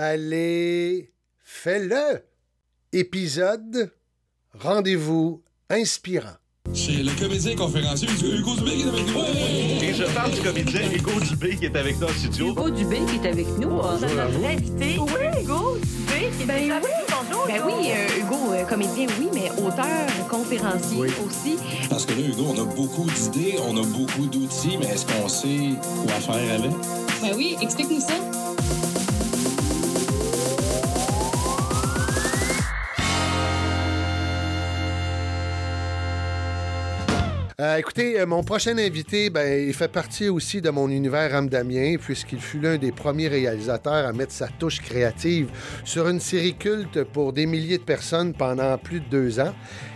Allez, fais-le! Épisode Rendez-vous inspirant. C'est le comédien conférencier Hugo Dubé qui est avec nous. Et je parle du comédien Hugo Dubé qui est avec nous en studio. Hugo Dubé qui est avec nous. Notre invité, Hugo Dubé, qui est avec nous. Bonjour, Hugo, comédien, oui, mais auteur, conférencier aussi. Parce que là, Hugo, on a beaucoup d'idées, on a beaucoup d'outils, mais est-ce qu'on sait quoi faire avec? Ben oui, explique-nous ça. Écoutez, mon prochain invité, il fait partie aussi de mon univers ramdamien, puisqu'il fut l'un des premiers réalisateurs à mettre sa touche créative sur une série culte pour des milliers de personnes pendant plus de 2 ans.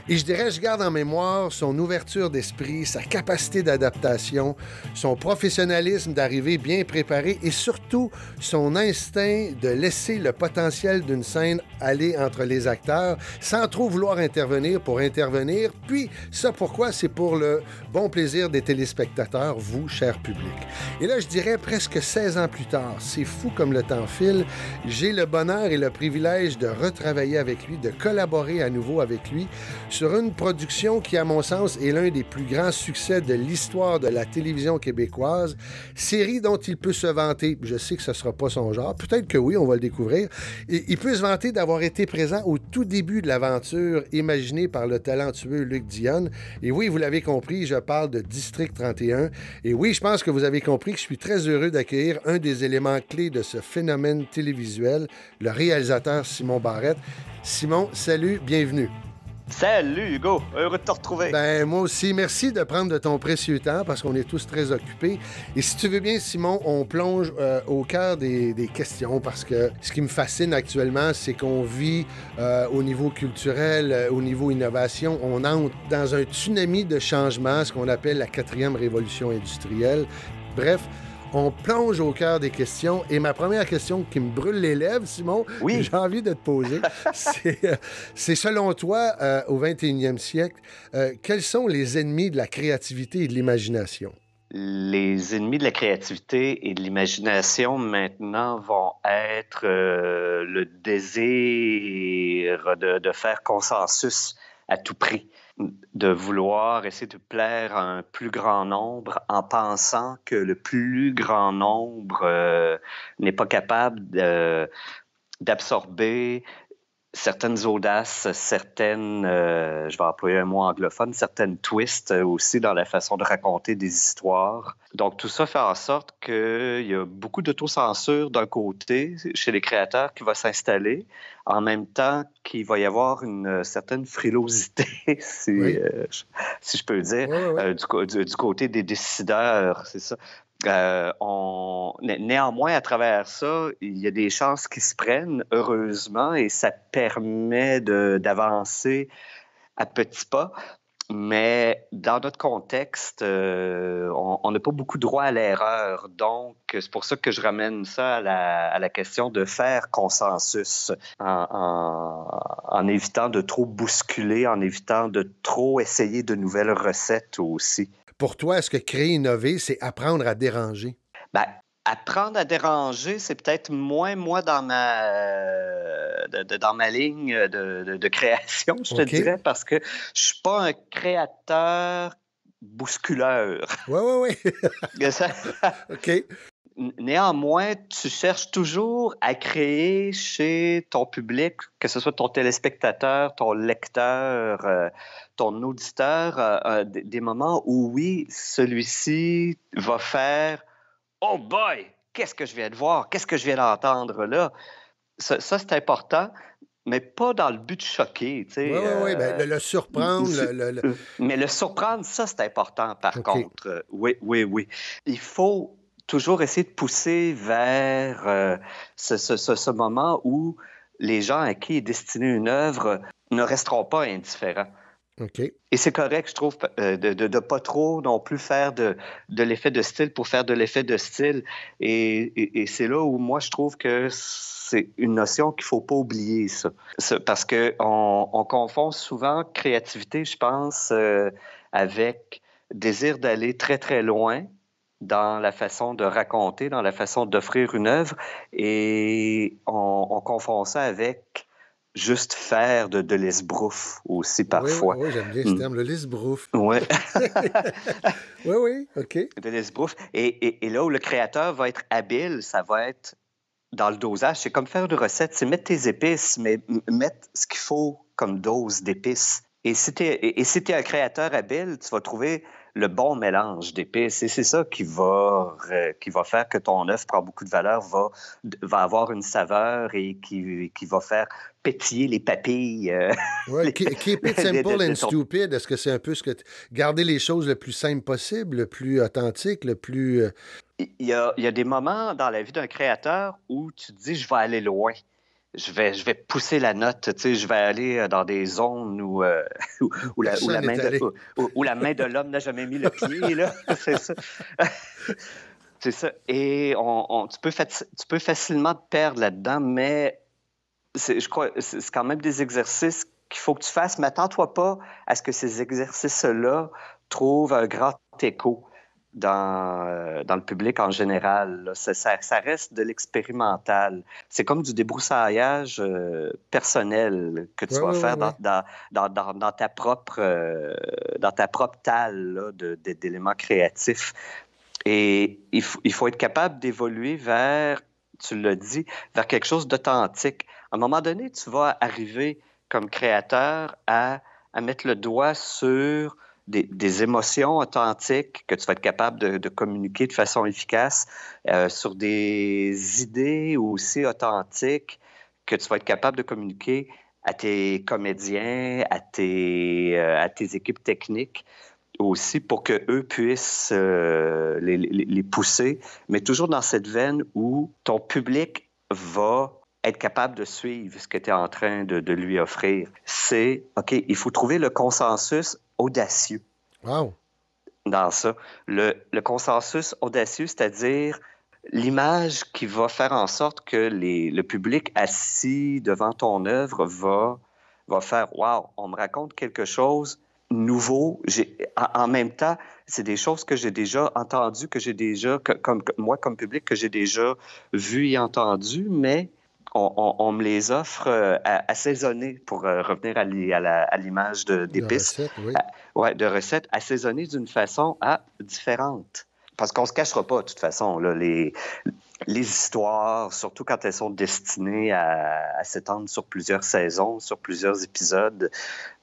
Et je dirais, je garde en mémoire son ouverture d'esprit, sa capacité d'adaptation, son professionnalisme d'arriver bien préparé et surtout son instinct de laisser le potentiel d'une scène aller entre les acteurs sans trop vouloir intervenir pour intervenir. Puis, ça pourquoi? C'est pour le bon plaisir des téléspectateurs, vous, cher public. Et là, je dirais presque 16 ans plus tard, c'est fou comme le temps file, j'ai le bonheur et le privilège de retravailler avec lui, de collaborer à nouveau avec lui sur une production qui, à mon sens, est l'un des plus grands succès de l'histoire de la télévision québécoise, série dont il peut se vanter, je sais que ce ne sera pas son genre, peut-être que oui, on va le découvrir, et il peut se vanter d'avoir été présent au tout début de l'aventure imaginée par le talentueux Luc Dionne, et oui, vous l'avez compris, je parle de District 31, et oui, je pense que vous avez compris que je suis très heureux d'accueillir un des éléments clés de ce phénomène télévisuel, le réalisateur Simon Barrette. Simon, salut, bienvenue. Salut Hugo, heureux de te retrouver. Moi aussi, merci de prendre de ton précieux temps parce qu'on est tous très occupés. Et si tu veux bien, Simon, on plonge au cœur des questions parce que ce qui me fascine actuellement, c'est qu'on vit au niveau culturel, au niveau innovation, on entre dans un tsunami de changements, ce qu'on appelle la 4e révolution industrielle. Bref, on plonge au cœur des questions. Et ma première question qui me brûle les lèvres, Simon, que j'ai envie de te poser, c'est selon toi, au 21e siècle, quels sont les ennemis de la créativité et de l'imagination? Les ennemis de la créativité et de l'imagination maintenant vont être le désir de faire consensus à tout prix, de vouloir essayer de plaire à un plus grand nombre en pensant que le plus grand nombre n'est pas capable d'absorber certaines audaces, certaines, je vais employer un mot anglophone, certaines twists aussi dans la façon de raconter des histoires. Donc, tout ça fait en sorte qu'il y a beaucoup d'autocensure d'un côté chez les créateurs qui va s'installer, en même temps qu'il va y avoir une certaine frilosité, si je peux dire, du côté des décideurs, c'est ça. Néanmoins, à travers ça, il y a des chances qui se prennent, heureusement, et ça permet d'avancer à petits pas. Mais dans notre contexte, on n'a pas beaucoup droit à l'erreur. Donc, c'est pour ça que je ramène ça à la question de faire consensus en évitant de trop bousculer, en évitant de trop essayer de nouvelles recettes aussi. Pour toi, est-ce que créer, innover, c'est apprendre à déranger? Apprendre à déranger, c'est peut-être moins moi dans ma ligne de création, je te dirais, parce que je suis pas un créateur bousculeur. Oui. OK. Néanmoins, tu cherches toujours à créer chez ton public, que ce soit ton téléspectateur, ton lecteur, ton auditeur, des moments où, oui, celui-ci va faire « Oh boy, qu'est-ce que je viens de voir? Qu'est-ce que je viens d'entendre là? » Ça, c'est important, mais pas dans le but de choquer. Oui, le surprendre. Mais le surprendre, ça, c'est important, par contre. Oui. Il faut toujours essayer de pousser vers ce moment où les gens à qui est destinée une œuvre ne resteront pas indifférents. Okay. Et c'est correct, je trouve, de pas trop non plus faire de l'effet de style pour faire de l'effet de style. Et c'est là où moi, je trouve que c'est une notion qu'il faut pas oublier, ça. Parce qu'on confond souvent créativité, je pense, avec désir d'aller très, très loin, dans la façon de raconter, dans la façon d'offrir une œuvre, et on confond ça avec juste faire de l'esbrouf aussi parfois. Oui, j'aime bien ce terme, le l'esbrouf. Oui. Oui, OK. De l'esbrouf. Et là où le créateur va être habile, ça va être dans le dosage. C'est comme faire une recette, c'est mettre tes épices, mais mettre ce qu'il faut comme dose d'épices. Et si tu es un créateur habile, tu vas trouver le bon mélange d'épices. Et c'est ça qui va faire que ton œuvre prend beaucoup de valeur, va avoir une saveur et qui va faire pétiller les papilles. Keep it simple and stupid. Est-ce que c'est un peu ce que... Garder les choses le plus simple possible, le plus authentique, le plus... Il y a des moments dans la vie d'un créateur où tu te dis « je vais aller loin ». Je vais pousser la note, tu sais, je vais aller dans des zones où la main de l'homme n'a jamais mis le pied, là. C'est ça. C'est ça. Et tu peux facilement te perdre là-dedans, mais je crois c'est quand même des exercices qu'il faut que tu fasses, mais attends-toi pas à ce que ces exercices-là trouvent un grand écho dans le public en général. Ça reste de l'expérimental. C'est comme du débroussaillage personnel que tu vas faire dans ta propre talle là, d'éléments créatifs. Et il faut être capable d'évoluer vers, tu l'as dit, vers quelque chose d'authentique. À un moment donné, tu vas arriver comme créateur à mettre le doigt sur des émotions authentiques que tu vas être capable de communiquer de façon efficace, sur des idées aussi authentiques que tu vas être capable de communiquer à tes comédiens, à tes équipes techniques aussi pour qu'eux puissent les pousser, mais toujours dans cette veine où ton public va être capable de suivre ce que tu es en train de lui offrir. C'est, OK, il faut trouver le consensus audacieux. Wow. Dans ça. Le consensus audacieux, c'est-à-dire l'image qui va faire en sorte que le public assis devant ton œuvre va faire « Wow, on me raconte quelque chose nouveau. » En même temps, c'est des choses que j'ai déjà entendues, que j'ai déjà, moi comme public, que j'ai déjà vues et entendues, mais on me les offre assaisonnées, pour revenir à l'image d'épices. De recettes assaisonnées d'une façon différente. Parce qu'on ne se cachera pas, de toute façon, là, les histoires, surtout quand elles sont destinées à s'étendre sur plusieurs saisons, sur plusieurs épisodes,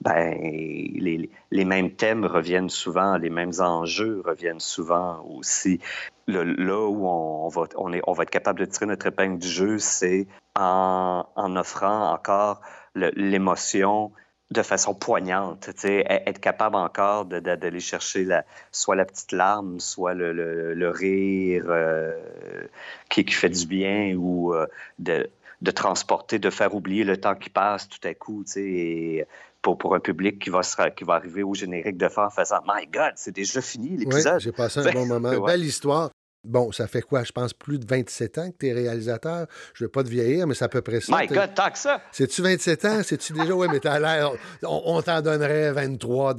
ben, les mêmes thèmes reviennent souvent, les mêmes enjeux reviennent souvent aussi. Là où on va être capable de tirer notre épingle du jeu, c'est en offrant encore l'émotion de façon poignante, être capable encore d'aller chercher soit la petite larme, soit le rire qui fait du bien, ou de transporter, de faire oublier le temps qui passe tout à coup, et pour un public qui va arriver au générique de fin en faisant « My God, c'est déjà fini l'épisode! » Oui, j'ai passé un bon moment. Ouais. Belle histoire. Bon, ça fait quoi? Je pense plus de 27 ans que tu es réalisateur. Je ne veux pas te vieillir, mais c'est à peu près ça. My God, tant que ça! C'est-tu 27 ans? C'est-tu déjà... Oui, mais t'as l'air... On t'en donnerait 23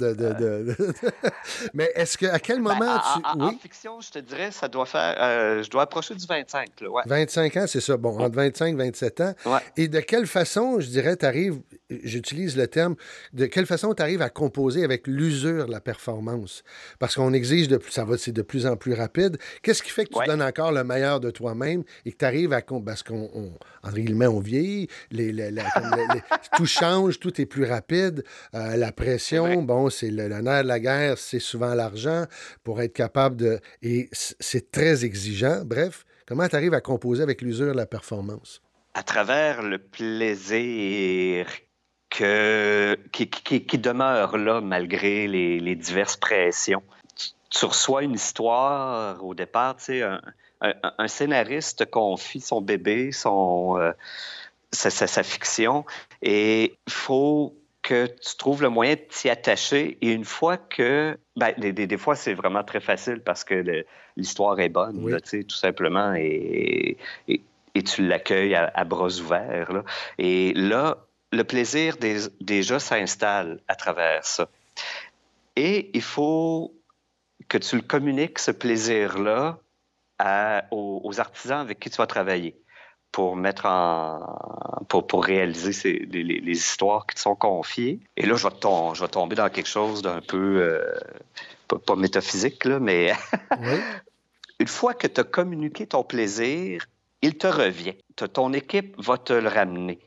Mais est-ce que... À quel moment En fiction, je te dirais, ça doit faire... je dois approcher du 25, là, ouais. 25 ans, c'est ça. Bon, entre 25 et 27 ans. Ouais. Et de quelle façon, je dirais, tu arrives... J'utilise le terme... De quelle façon tu arrives à composer avec l'usure de la performance? Parce qu'on exige c'est de plus en plus rapide. Qu'est-ce qui fait que tu donnes encore le meilleur de toi-même et que tu arrives à... Parce entre guillemets, on vieillit, tout change, tout est plus rapide. La pression, bon, c'est le nerf de la guerre, c'est souvent l'argent pour être capable de... Et c'est très exigeant. Bref, comment tu arrives à composer avec l'usure de la performance? À travers le plaisir qui demeure là malgré les diverses pressions. Tu reçois une histoire au départ, tu sais, un scénariste confie son bébé, sa fiction, et il faut que tu trouves le moyen de t'y attacher. Et une fois que... Ben, des fois, c'est vraiment très facile parce que l'histoire est bonne, là, tu sais, tout simplement, et tu l'accueilles à bras ouverts, là. Et là, le plaisir déjà s'installe à travers ça. Et il faut que tu le communiques, ce plaisir-là, aux artisans avec qui tu vas travailler pour pour réaliser les histoires qui te sont confiées. Et là, je vais tomber dans quelque chose d'un peu, pas métaphysique, là, mais Oui. une fois que tu as communiqué ton plaisir, il te revient. Ton équipe va te le ramener,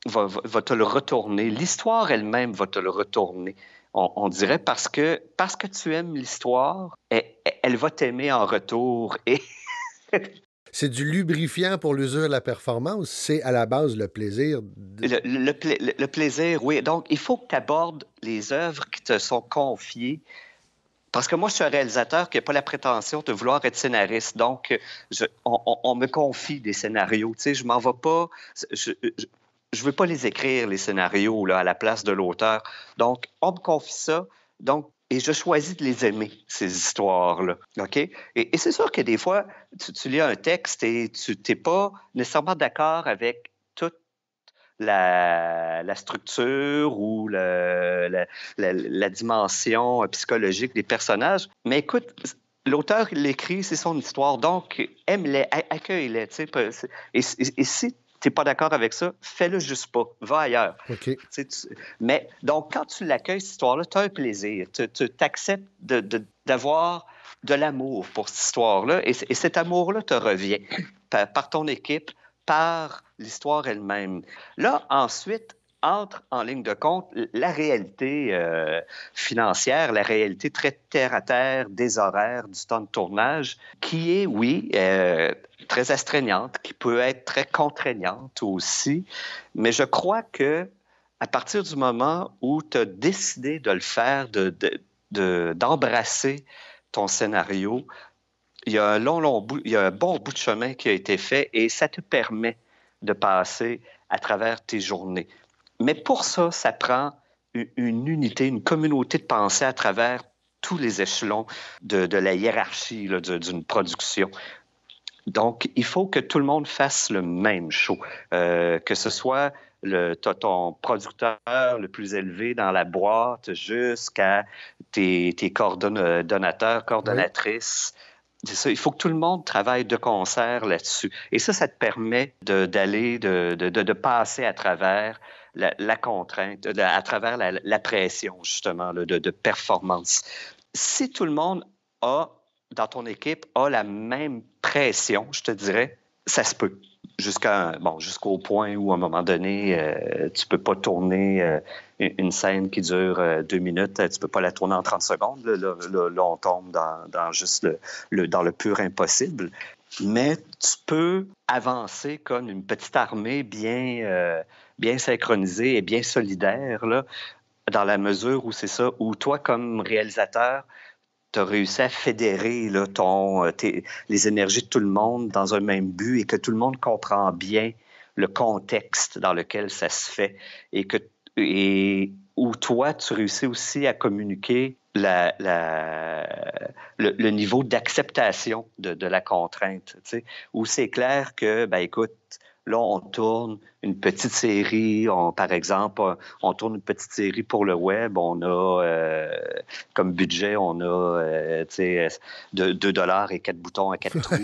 va te le retourner. L'histoire elle-même va te le retourner. On dirait parce que tu aimes l'histoire, elle va t'aimer en retour. Et C'est du lubrifiant pour l'usure de la performance. C'est à la base le plaisir. le plaisir, oui. Donc, il faut que tu abordes les œuvres qui te sont confiées. Parce que moi, je suis un réalisateur qui n'a pas la prétention de vouloir être scénariste. Donc, on me confie des scénarios. Tu sais, je m'en vais pas... Je veux pas les écrire, les scénarios, là, à la place de l'auteur. Donc, on me confie ça. Donc, et je choisis de les aimer, ces histoires-là. OK? Et c'est sûr que des fois, tu lis un texte et tu n'es pas nécessairement d'accord avec toute la structure ou la dimension psychologique des personnages. Mais écoute, l'auteur, il l'écrit, c'est son histoire. Donc, aime-les, accueille-les. Tu sais, et si tu n'es pas d'accord avec ça, fais-le juste pas. Va ailleurs. OK. Mais donc, quand tu l'accueilles, cette histoire-là, tu as un plaisir. Tu acceptes d'avoir de l'amour pour cette histoire-là. Et cet amour-là te revient par ton équipe, par l'histoire elle-même. Là, ensuite, entre en ligne de compte la réalité financière, la réalité très terre-à-terre des horaires, du temps de tournage, qui est, oui, très astreignante, qui peut être très contraignante aussi. Mais je crois que à partir du moment où tu as décidé de le faire, d'embrasser ton scénario, il y a un il y a un bon bout de chemin qui a été fait et ça te permet de passer à travers tes journées. Mais pour ça, ça prend une unité, une communauté de pensée à travers tous les échelons de la hiérarchie là, d'une production. Donc, il faut que tout le monde fasse le même show, que ce soit ton producteur le plus élevé dans la boîte jusqu'à tes coordonnateurs, coordonnatrices. Oui. C'est ça, il faut que tout le monde travaille de concert là-dessus. Et ça te permet de passer à travers la contrainte, à travers la pression, justement, là, de performance. Si tout le monde dans ton équipe a la même pression, je te dirais, ça se peut. Jusqu'au point où, à un moment donné, tu peux pas tourner une scène qui dure 2 minutes, tu peux pas la tourner en 30 secondes. Là, on tombe dans juste dans le pur impossible. Mais tu peux avancer comme une petite armée bien synchronisée et bien solidaire, là, dans la mesure où c'est ça, où toi, comme réalisateur, tu as réussi à fédérer là, les énergies de tout le monde dans un même but et que tout le monde comprend bien le contexte dans lequel ça se fait et où toi, tu réussis aussi à communiquer le niveau d'acceptation de la contrainte, tu sais, où c'est clair que, écoute, là, on tourne une petite série, par exemple, on tourne une petite série pour le web, on a, comme budget, on a, $2 et 4 boutons à 4 trous.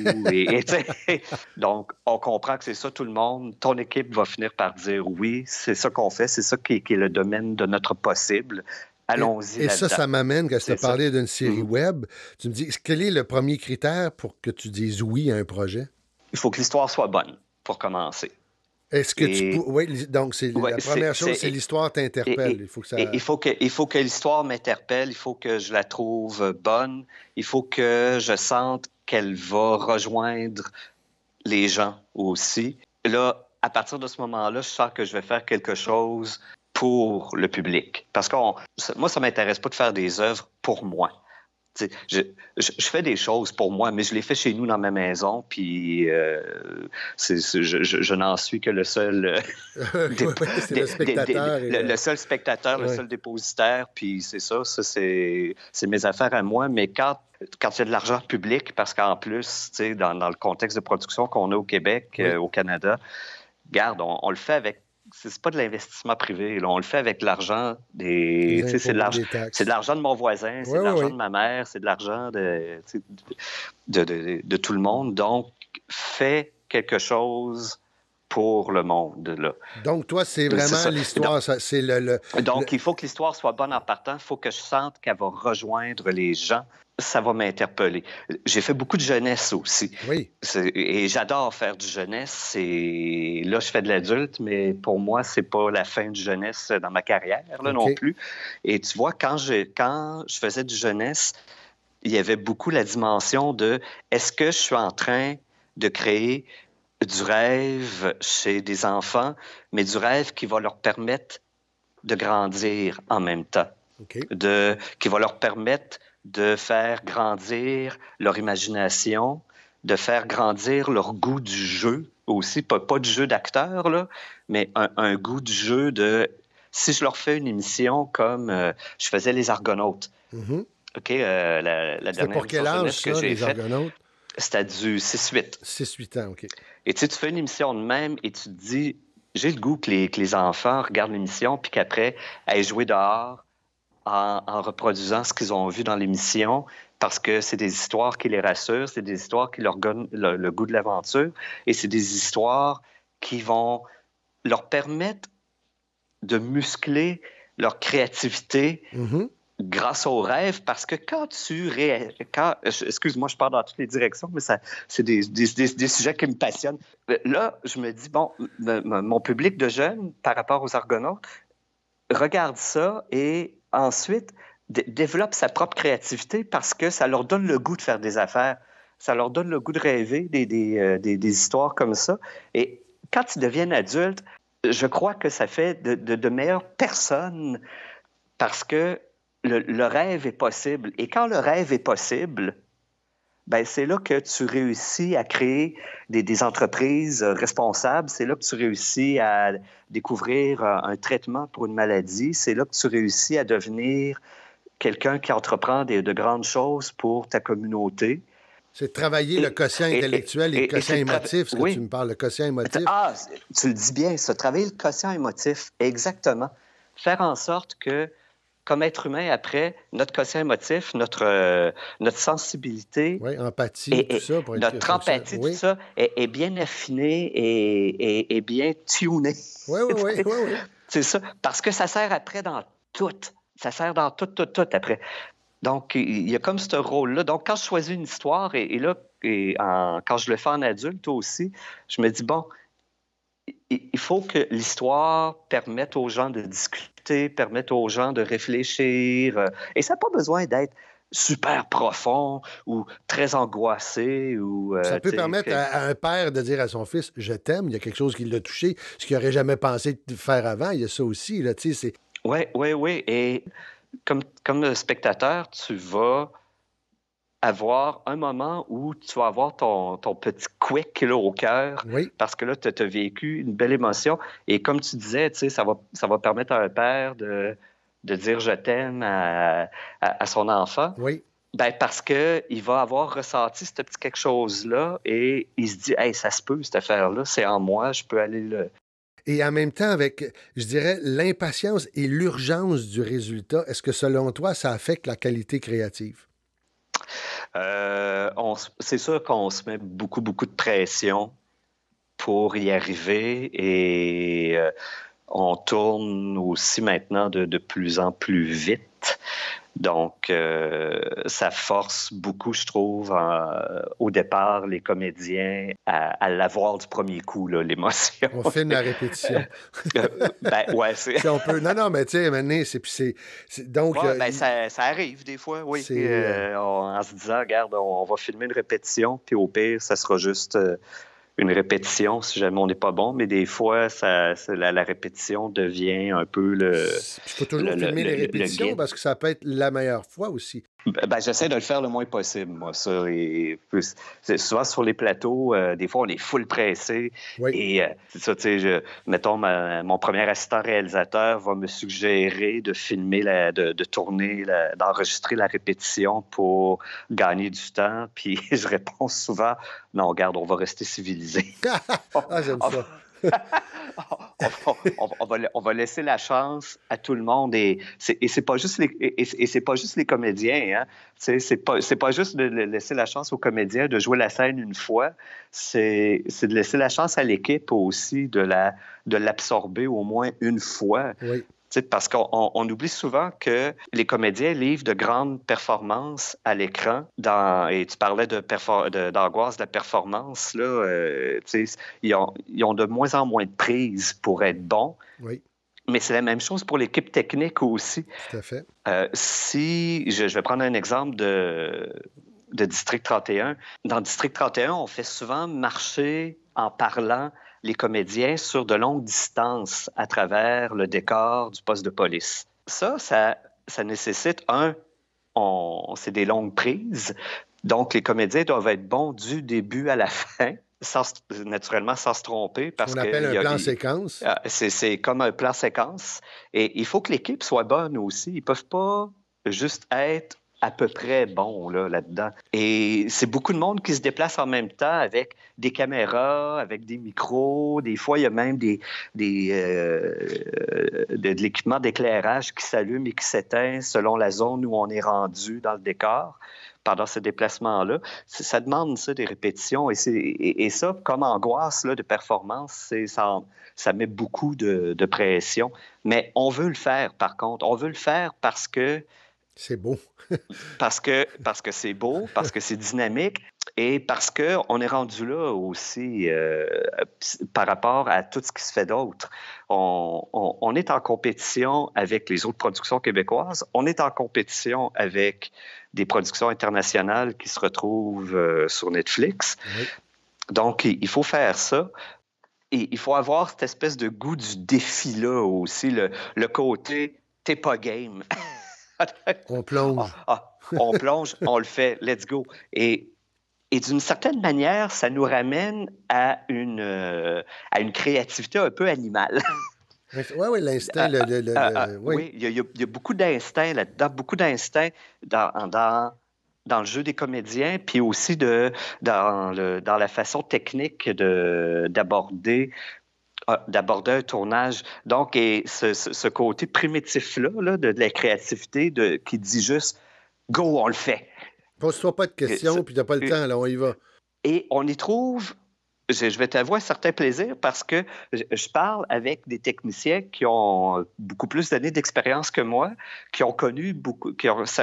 Donc, on comprend que c'est ça, tout le monde. Ton équipe va finir par dire oui, c'est ça qu'on fait, c'est ça qui est le domaine de notre possible. Allons-y. Et ça m'amène, quand tu as parlé d'une série web, tu me dis, quel est le premier critère pour que tu dises oui à un projet? Il faut que l'histoire soit bonne, pour commencer. Est-ce que oui, donc la première chose, c'est l'histoire t'interpelle. Il faut que l'histoire m'interpelle, il faut que je la trouve bonne, il faut que je sente qu'elle va rejoindre les gens aussi. Là, à partir de ce moment-là, je sens que je vais faire quelque chose pour le public. Parce que moi, ça ne m'intéresse pas de faire des œuvres pour moi. Je fais des choses pour moi, mais je les fais chez nous dans ma maison, puis je n'en suis que le seul le spectateur. Le seul spectateur, le seul dépositaire, puis c'est ça, c'est mes affaires à moi, mais quand il y a de l'argent public, parce qu'en plus, dans le contexte de production qu'on a au Québec, au Canada, regarde, on le fait avec c'est pas de l'investissement privé. Là. On le fait avec de l'argent des... C'est de l'argent de mon voisin, c'est de l'argent de ma mère, c'est de l'argent de tout le monde. Donc, fais quelque chose pour le monde. Là. Donc, toi, c'est vraiment l'histoire. Donc, il faut que l'histoire soit bonne en partant. Il faut que je sente qu'elle va rejoindre les gens. Ça va m'interpeller. J'ai fait beaucoup de jeunesse aussi. Oui. Et j'adore faire du jeunesse. Et là, je fais de l'adulte, mais pour moi, c'est pas la fin du jeunesse dans ma carrière là, non plus. Et tu vois, quand je faisais du jeunesse, il y avait beaucoup la dimension de est-ce que je suis en train de créer du rêve chez des enfants, mais du rêve qui va leur permettre de grandir en même temps. Qui va leur permettre de faire grandir leur imagination, de faire grandir leur goût du jeu aussi, pas du jeu d'acteur, là, mais un goût du jeu de... Si je leur fais une émission comme je faisais Les Argonautes, OK, la dernière pour quel âge, que j'ai Les Argonautes? C'était du 6-8. 6-8 ans, OK. Et tu fais une émission de même et tu te dis, j'ai le goût que les enfants regardent l'émission puis qu'après, aillent jouer dehors en reproduisant ce qu'ils ont vu dans l'émission parce que c'est des histoires qui les rassurent, c'est des histoires qui leur donnent le goût de l'aventure et c'est des histoires qui vont leur permettre de muscler leur créativité grâce au rêve, parce que quand excuse-moi, je pars dans toutes les directions, mais c'est des sujets qui me passionnent. Là, je me dis, bon, mon public de jeunes, par rapport aux Argonautes, regarde ça et ensuite développe sa propre créativité parce que ça leur donne le goût de faire des affaires. Ça leur donne le goût de rêver des histoires comme ça. Et quand ils deviennent adultes, je crois que ça fait de meilleures personnes parce que le rêve est possible. Et quand le rêve est possible, ben c'est là que tu réussis à créer des entreprises responsables. C'est là que tu réussis à découvrir un traitement pour une maladie. C'est là que tu réussis à devenir quelqu'un qui entreprend de grandes choses pour ta communauté. C'est de travailler le quotient intellectuel et le quotient émotif, ce que tu me parles, le quotient émotif. Ah, tu le dis bien, ça, travailler le quotient émotif, exactement. Faire en sorte que comme être humain, après, notre quotient émotif, notre sensibilité... Oui, empathie, tout ça. Notre empathie, tout ça, est bien affiné et bien tuné. Oui. C'est ça, parce que ça sert après dans tout. Ça sert dans tout après. Donc, il y a comme ce rôle-là. Donc, quand je choisis une histoire, quand je le fais en adulte aussi, je me dis, bon, il faut que l'histoire permette aux gens de discuter, permette aux gens de réfléchir. Et ça n'a pas besoin d'être super profond ou très angoissé. Ça peut permettre à un père de dire à son fils « Je t'aime », il y a quelque chose qui l'a touché, ce qu'il n'aurait jamais pensé de faire avant. Il y a ça aussi, là, tu sais. Oui. Et comme spectateur, tu vas avoir un moment où tu vas avoir ton petit quick là, au cœur, parce que là, tu as vécu une belle émotion. Et comme tu disais, ça va permettre à un père de dire « je t'aime » à son enfant. Oui. Ben, parce qu'il va avoir ressenti ce petit quelque chose-là et il se dit « Hey, ça se peut, cette affaire-là, c'est en moi, je peux aller le... » Et en même temps, avec, je dirais, l'impatience et l'urgence du résultat, est-ce que selon toi, ça affecte la qualité créative? C'est sûr qu'on se met beaucoup de pression pour y arriver et on tourne aussi maintenant de plus en plus vite. Donc, ça force beaucoup, je trouve, au départ, les comédiens à l'avoir du premier coup, là, l'émotion. On filme la répétition. C'est... Si on peut... Non, mais tu sais, maintenant, c'est... Donc... ça arrive des fois, oui. En se disant, regarde, on va filmer une répétition, puis au pire, ça sera juste... une répétition si jamais on n'est pas bon, mais des fois, la répétition devient un peu le... Il faut toujours filmer les répétitions parce que ça peut être la meilleure fois aussi. J'essaie de le faire le moins possible, moi, ça. Et souvent, sur les plateaux, des fois, on est full pressé. Oui. Et c'est ça, tu sais, mettons, mon premier assistant réalisateur va me suggérer de filmer, de tourner, d'enregistrer la répétition pour gagner du temps. Puis je réponds souvent, non, regarde, on va rester civilisé. J'aime ça. on va laisser la chance à tout le monde. Et c'est pas juste les comédiens. Hein. C'est pas juste de laisser la chance aux comédiens de jouer la scène une fois. C'est de laisser la chance à l'équipe aussi de l'absorber au moins une fois. Oui. Parce qu'on oublie souvent que les comédiens livrent de grandes performances à l'écran. Et tu parlais d'angoisse de la performance. Là, ils ont de moins en moins de prises pour être bons. Oui. Mais c'est la même chose pour l'équipe technique aussi. Tout à fait. Si je vais prendre un exemple de District 31. Dans District 31, on fait souvent marcher en parlant les comédiens sur de longues distances à travers le décor du poste de police. Ça nécessite, c'est des longues prises, donc les comédiens doivent être bons du début à la fin, naturellement sans se tromper. On appelle un plan séquence. C'est comme un plan séquence. Et il faut que l'équipe soit bonne aussi. Ils ne peuvent pas juste être à peu près bon là-dedans. Et c'est beaucoup de monde qui se déplace en même temps avec des caméras, avec des micros. Des fois, il y a même de l'équipement d'éclairage qui s'allume et qui s'éteint selon la zone où on est rendu dans le décor pendant ce déplacement-là. Ça demande des répétitions. Et ça, comme angoisse de performance, ça met beaucoup de pression. Mais on veut le faire, par contre. On veut le faire parce que c'est beau. parce que c'est beau, parce que c'est dynamique et parce qu'on est rendu là aussi par rapport à tout ce qui se fait d'autre. On est en compétition avec les autres productions québécoises. On est en compétition avec des productions internationales qui se retrouvent sur Netflix. Oui. Donc, il faut faire ça. Et il faut avoir cette espèce de goût du défi-là aussi, le côté « t'es pas game ». On plonge. On plonge, on le fait, let's go. Et d'une certaine manière, ça nous ramène à une créativité un peu animale. Oui, l'instinct. Oui, il y a beaucoup d'instinct là-dedans, beaucoup d'instinct dans le jeu des comédiens, puis aussi dans la façon technique d'aborder un tournage. Donc, et ce côté primitif-là de la créativité qui dit juste « go, on le fait ». Pose-toi pas de questions, puis t'as pas le temps, là, on y va. Et on y trouve, je vais t'avouer, un certain plaisir parce que je parle avec des techniciens qui ont beaucoup plus d'années d'expérience que moi, qui ont connu diverses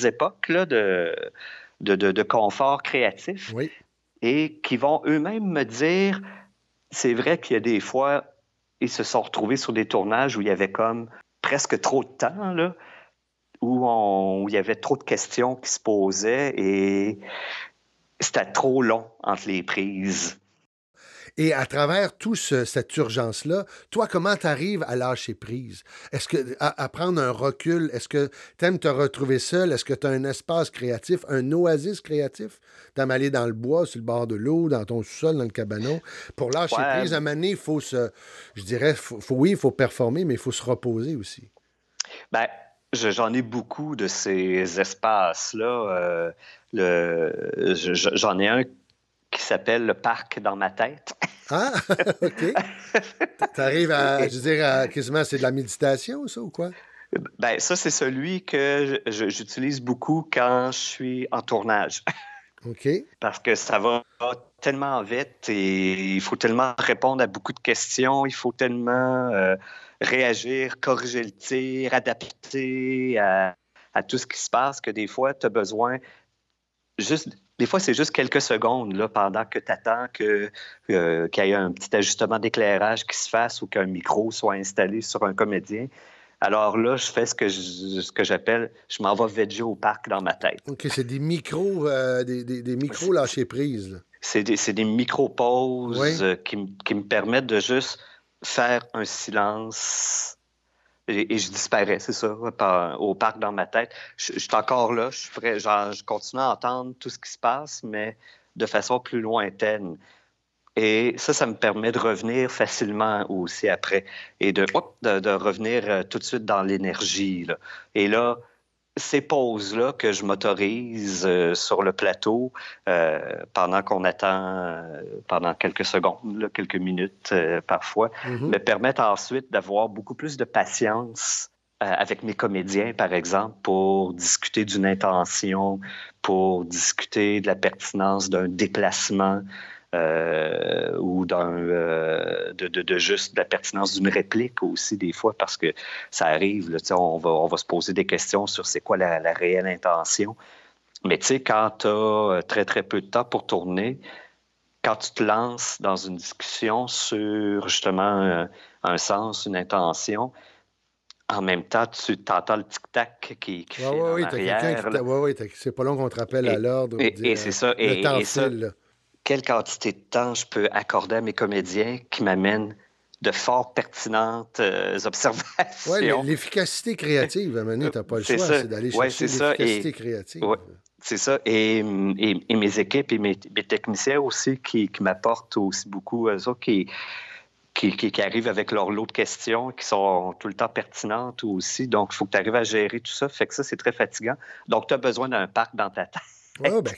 époques là, de confort créatif, oui. Et qui vont eux-mêmes me dire... C'est vrai qu'il y a des fois, ils se sont retrouvés sur des tournages où il y avait comme presque trop de temps, là, où il y avait trop de questions qui se posaient et c'était trop long entre les prises. Et à travers toute cette urgence-là, toi, comment tu arrives à lâcher prise? Est-ce que à prendre un recul? Est-ce que tu aimes te retrouver seul? Est-ce que tu as un espace créatif, un oasis créatif? T'aimes aller dans le bois, sur le bord de l'eau, dans ton sous-sol, dans le cabanon? Pour lâcher prise, à un moment donné, il faut il faut performer, mais il faut se reposer aussi. Bien, j'en ai beaucoup de ces espaces-là. J'en ai un qui s'appelle le parc dans ma tête. Ah, OK. T'arrives quasiment, c'est de la méditation, ça, ou quoi? Ben, ça, c'est celui que j'utilise beaucoup quand je suis en tournage. OK. Parce que ça va tellement vite et il faut tellement répondre à beaucoup de questions, il faut tellement réagir, corriger le tir, adapter à tout ce qui se passe que des fois, tu as besoin Des fois, c'est juste quelques secondes là, pendant que tu attends qu'il y ait un petit ajustement d'éclairage qui se fasse ou qu'un micro soit installé sur un comédien. Alors là, je fais ce que j'appelle, je m'en vais veger au parc dans ma tête. OK, c'est des micros, des micros lâcher prise. Là. C'est des micro-pauses qui me permettent de juste faire un silence et je disparais, c'est ça, au parc dans ma tête. Je suis encore là, je suis prêt, je continue à entendre tout ce qui se passe, mais de façon plus lointaine. Et ça me permet de revenir facilement aussi après et de revenir tout de suite dans l'énergie. Là. Et là, ces pauses-là que je m'autorise sur le plateau pendant qu'on attend, pendant quelques secondes, là, quelques minutes parfois, me permettent ensuite d'avoir beaucoup plus de patience avec mes comédiens, par exemple, pour discuter d'une intention, pour discuter de la pertinence d'un déplacement ou de juste de la pertinence d'une réplique aussi, des fois, parce que ça arrive, là, on va se poser des questions sur c'est quoi la réelle intention. Mais tu sais, quand tu as très, très peu de temps pour tourner, quand tu te lances dans une discussion sur, justement, un sens, une intention, en même temps, tu t'entends le tic-tac qui fait en arrière. Oui, c'est pas long qu'on te rappelle à l'ordre. Et c'est ça. Le temps file, là. Quelle quantité de temps je peux accorder à mes comédiens qui m'amènent de fort pertinentes observations. Oui, l'efficacité créative, à un moment donné, tu n'as pas le choix, c'est d'aller chercher l'efficacité créative. Ouais, c'est ça. Et mes équipes et mes techniciens aussi qui m'apportent aussi beaucoup, eux autres, qui arrivent avec leur lot de questions qui sont tout le temps pertinentes aussi. Donc, il faut que tu arrives à gérer tout ça. Fait que ça, c'est très fatigant. Donc, tu as besoin d'un parc dans ta tête. Oui, bien,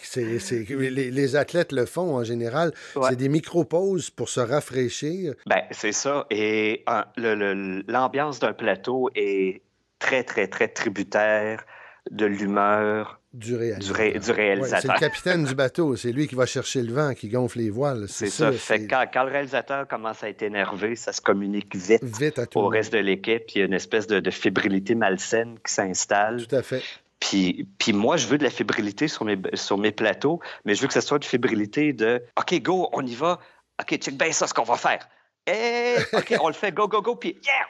les athlètes le font en général. Ouais. C'est des micro-pauses pour se rafraîchir. Bien, c'est ça. Et l'ambiance d'un plateau est très, très, très tributaire de l'humeur du réalisateur. Ouais, c'est le capitaine du bateau. C'est lui qui va chercher le vent, qui gonfle les voiles. C'est ça. Fait que quand le réalisateur commence à être énervé, ça se communique vite au reste de l'équipe. Il y a une espèce de fébrilité malsaine qui s'installe. Tout à fait. Puis moi, je veux de la fébrilité sur mes plateaux, mais je veux que ce soit une fébrilité de « OK, go, on y va. OK, check bien ça, ce qu'on va faire. Hey, OK, on le fait, go, go, go. Puis yeah,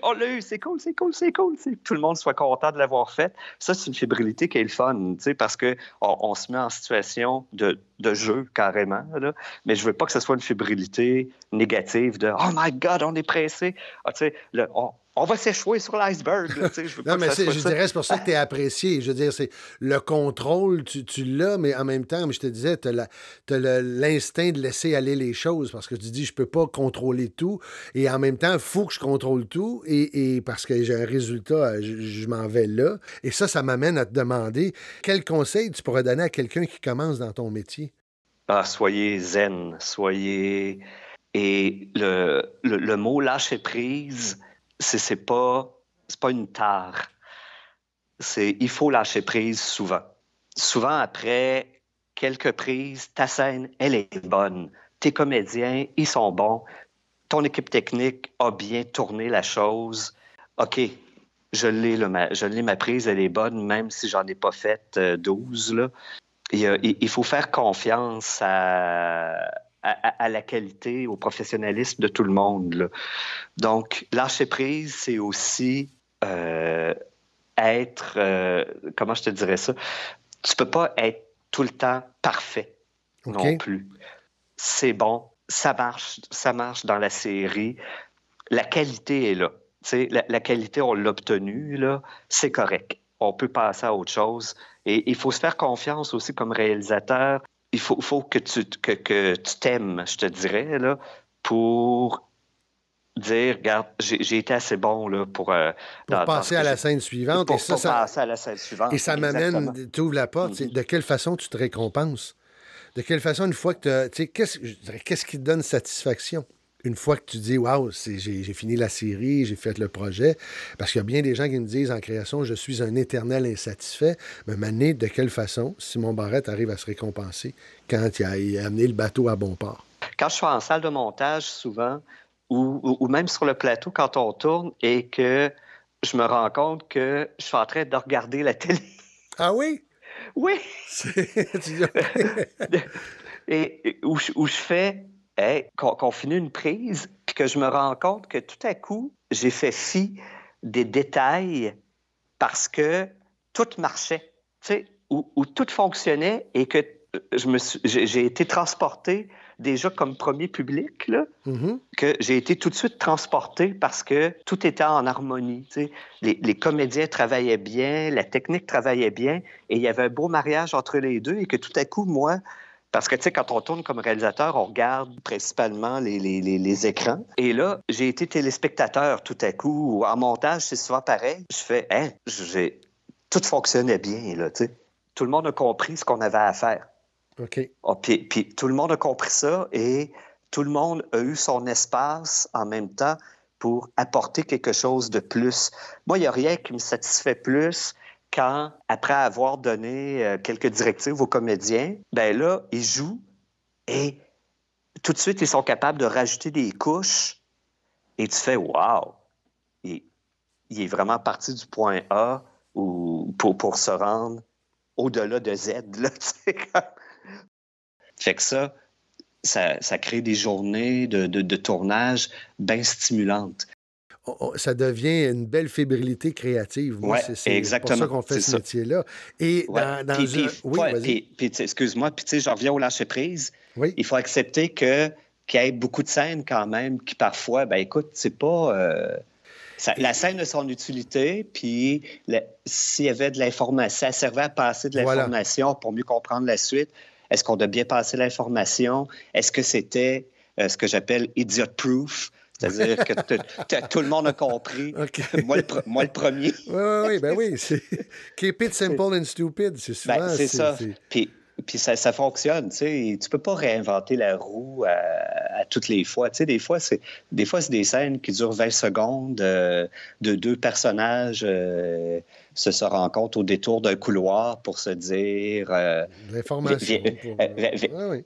on l'a eu. C'est cool. Que tout le monde soit content de l'avoir fait. Ça, c'est une fébrilité qui est le fun, tu sais, parce qu'on se met en situation de jeu, carrément. Là. Mais je veux pas que ce soit une fébrilité négative de « Oh my God, on est pressé. Ah, » tu sais, on va s'échouer sur l'iceberg. Non, mais je dirais, c'est pour ça que tu es apprécié. Je veux dire, c'est le contrôle, tu l'as, mais en même temps, je te disais, tu as l'instinct de laisser aller les choses parce que tu dis, je peux pas contrôler tout. Et en même temps, il faut que je contrôle tout. Et parce que j'ai un résultat, je m'en vais là. Et ça m'amène à te demander, quel conseil tu pourrais donner à quelqu'un qui commence dans ton métier? Ah, soyez zen, soyez... Et le mot lâcher prise... C'est pas une tare. Il faut lâcher prise souvent. Souvent, après quelques prises, ta scène, elle est bonne. Tes comédiens, ils sont bons. Ton équipe technique a bien tourné la chose. OK, je l'ai ma prise, elle est bonne, même si j'en ai pas fait 12. Là. Il faut faire confiance à la qualité, au professionnalisme de tout le monde. Là. Donc, lâcher prise, c'est aussi être... comment je te dirais ça? Tu peux pas être tout le temps parfait non plus. C'est bon, ça marche dans la série. La qualité est là. La qualité, on l'a obtenue, là, c'est correct. On peut passer à autre chose. Et il faut se faire confiance aussi comme réalisateur. Il faut que tu t'aimes, je te dirais, là, pour dire, regarde, j'ai été assez bon là, pour passer à la scène suivante. Pour passer à la scène suivante. Et ça m'amène, tu ouvres la porte, de quelle façon tu te récompenses? De quelle façon, une fois que tu sais, qu'est-ce qui te donne satisfaction? Une fois que tu dis, waouh, j'ai fini la série, j'ai fait le projet, parce qu'il y a bien des gens qui me disent en création, je suis un éternel insatisfait. Mais Mané, de quelle façon Simon Barrette arrive à se récompenser quand il a amené le bateau à bon port? Quand je suis en salle de montage, souvent, ou même sur le plateau, quand on tourne et que je me rends compte que je suis en train de regarder la télé. Ah oui? Oui! Et où je fais... qu'on finit une prise, puis que je me rends compte que tout à coup, j'ai fait fi des détails parce que tout marchait, tu sais, où tout fonctionnait et que j'ai été transporté déjà comme premier public, là, que j'ai été tout de suite transporté parce que tout était en harmonie. Tu sais. Les comédiens travaillaient bien, la technique travaillait bien, et il y avait un beau mariage entre les deux, et que tout à coup, moi... Parce que, tu sais, quand on tourne comme réalisateur, on regarde principalement les écrans. Et là, j'ai été téléspectateur tout à coup. En montage, c'est souvent pareil. Je fais, tout fonctionnait bien, là, tu sais. Tout le monde a compris ce qu'on avait à faire. OK. Puis tout le monde a compris ça et tout le monde a eu son espace en même temps pour apporter quelque chose de plus. Moi, il n'y a rien qui me satisfait plus quand, après avoir donné quelques directives aux comédiens, ben là, ils jouent et tout de suite, ils sont capables de rajouter des couches et tu fais « wow! » Il est vraiment parti du point A pour se rendre au-delà de Z, là, tu sais. Fait que ça crée des journées de tournage bien stimulantes. Ça devient une belle fébrilité créative. Moi, c'est exactement. pour ça qu'on fait ce métier-là. Et puis, excuse-moi, puis tu sais, je reviens au lâcher-prise. Oui. Il faut accepter qu'il y ait beaucoup de scènes quand même qui parfois, ben écoute, c'est pas... la scène a son utilité, puis s'il y avait de l'information, ça servait à passer de l'information pour mieux comprendre la suite. Est-ce qu'on doit bien passer l'information? Est-ce que c'était ce que j'appelle idiot-proof? C'est-à-dire que tout le monde a compris. Okay. Moi, le premier. Oui. C'est keep it simple and stupid. C'est souvent... c'est ça. Puis ça fonctionne, tu sais. Tu peux pas réinventer la roue à toutes les fois. Tu sais, des fois, c'est des scènes qui durent 20 secondes de deux personnages se rencontrent au détour d'un couloir pour se dire... L'information. Oui.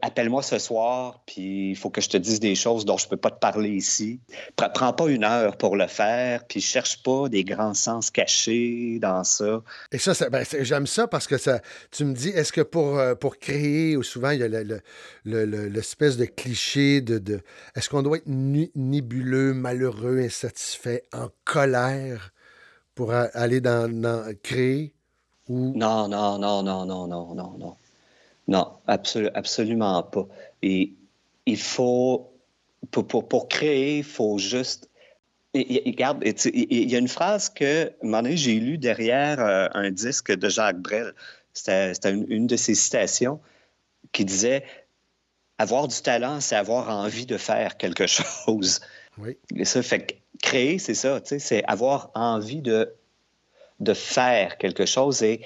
Appelle-moi ce soir, puis il faut que je te dise des choses dont je ne peux pas te parler ici. Prends pas 1 heure pour le faire, puis cherche pas des grands sens cachés dans ça. Et ça j'aime ça parce que tu me dis, est-ce que pour créer, ou souvent il y a l'espèce de cliché de est-ce qu'on doit être nébuleux, malheureux, insatisfait, en colère pour aller dans créer? Ou... Non. Non, absolument pas. Et il faut, pour créer, il faut juste... Regarde, il y a une phrase que, à un moment donné, j'ai lue derrière un disque de Jacques Brel. C'était une de ses citations qui disait « Avoir du talent, c'est avoir envie de faire quelque chose. » Oui. Et ça fait que créer, c'est ça, tu sais, c'est avoir envie de faire quelque chose. Et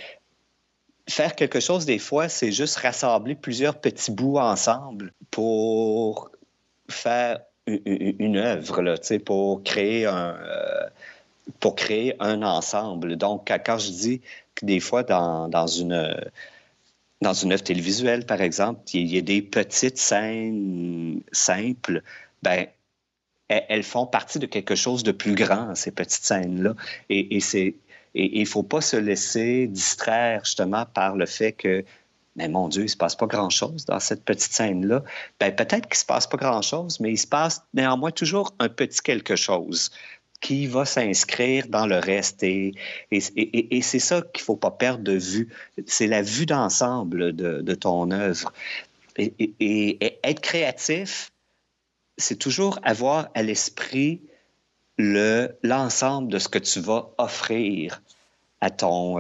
faire quelque chose, des fois, c'est juste rassembler plusieurs petits bouts ensemble pour faire une œuvre, là, pour créer un ensemble. Donc, quand je dis que des fois, dans une œuvre télévisuelle, par exemple, il y a des petites scènes simples, ben elles font partie de quelque chose de plus grand, ces petites scènes-là. Et il ne faut pas se laisser distraire justement par le fait que, mais mon Dieu, il ne se passe pas grand-chose dans cette petite scène-là. Ben, peut-être qu'il ne se passe pas grand-chose, mais il se passe néanmoins toujours un petit quelque chose qui va s'inscrire dans le reste. Et c'est ça qu'il ne faut pas perdre de vue. C'est la vue d'ensemble de ton œuvre. Et être créatif, c'est toujours avoir à l'esprit l'ensemble de ce que tu vas offrir à ton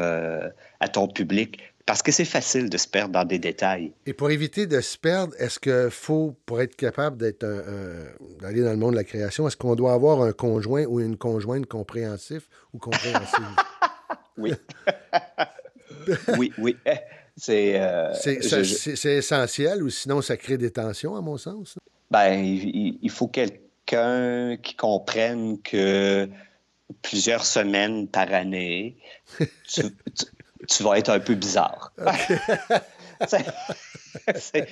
public. Parce que c'est facile de se perdre dans des détails. Et pour éviter de se perdre, est-ce qu'il faut, pour être capable d'aller dans le monde de la création, est-ce qu'on doit avoir un conjoint ou une conjointe compréhensif ou compréhensive? Oui. Oui. C'est essentiel ou sinon ça crée des tensions, à mon sens? Ben, il faut quelqu'un qui comprenne que plusieurs semaines par année, tu vas être un peu bizarre. Okay. C'est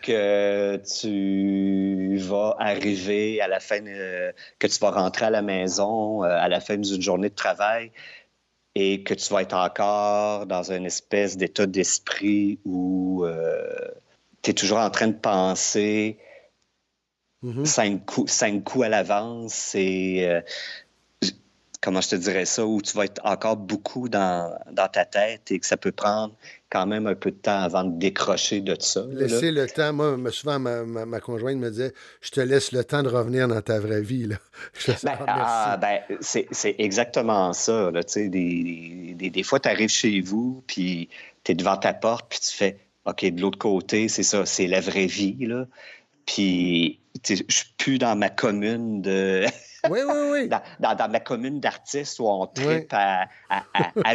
que tu vas arriver à la fin, que tu vas rentrer à la maison à la fin d'une journée de travail et que tu vas être encore dans une espèce d'état d'esprit où tu es toujours en train de penser 5 coups à l'avance et comment je te dirais ça, où tu vas être encore beaucoup dans ta tête et que ça peut prendre quand même un peu de temps avant de décrocher de ça. Laisser le temps. Moi, souvent, ma conjointe me disait « Je te laisse le temps de revenir dans ta vraie vie. » C'est exactement ça. Là, des fois, tu arrives chez vous, puis tu es devant ta porte, puis tu fais « OK, de l'autre côté, c'est ça, c'est la vraie vie. » Puis je suis plus dans ma commune de... Oui, oui, oui. Dans ma commune d'artistes où on tripe à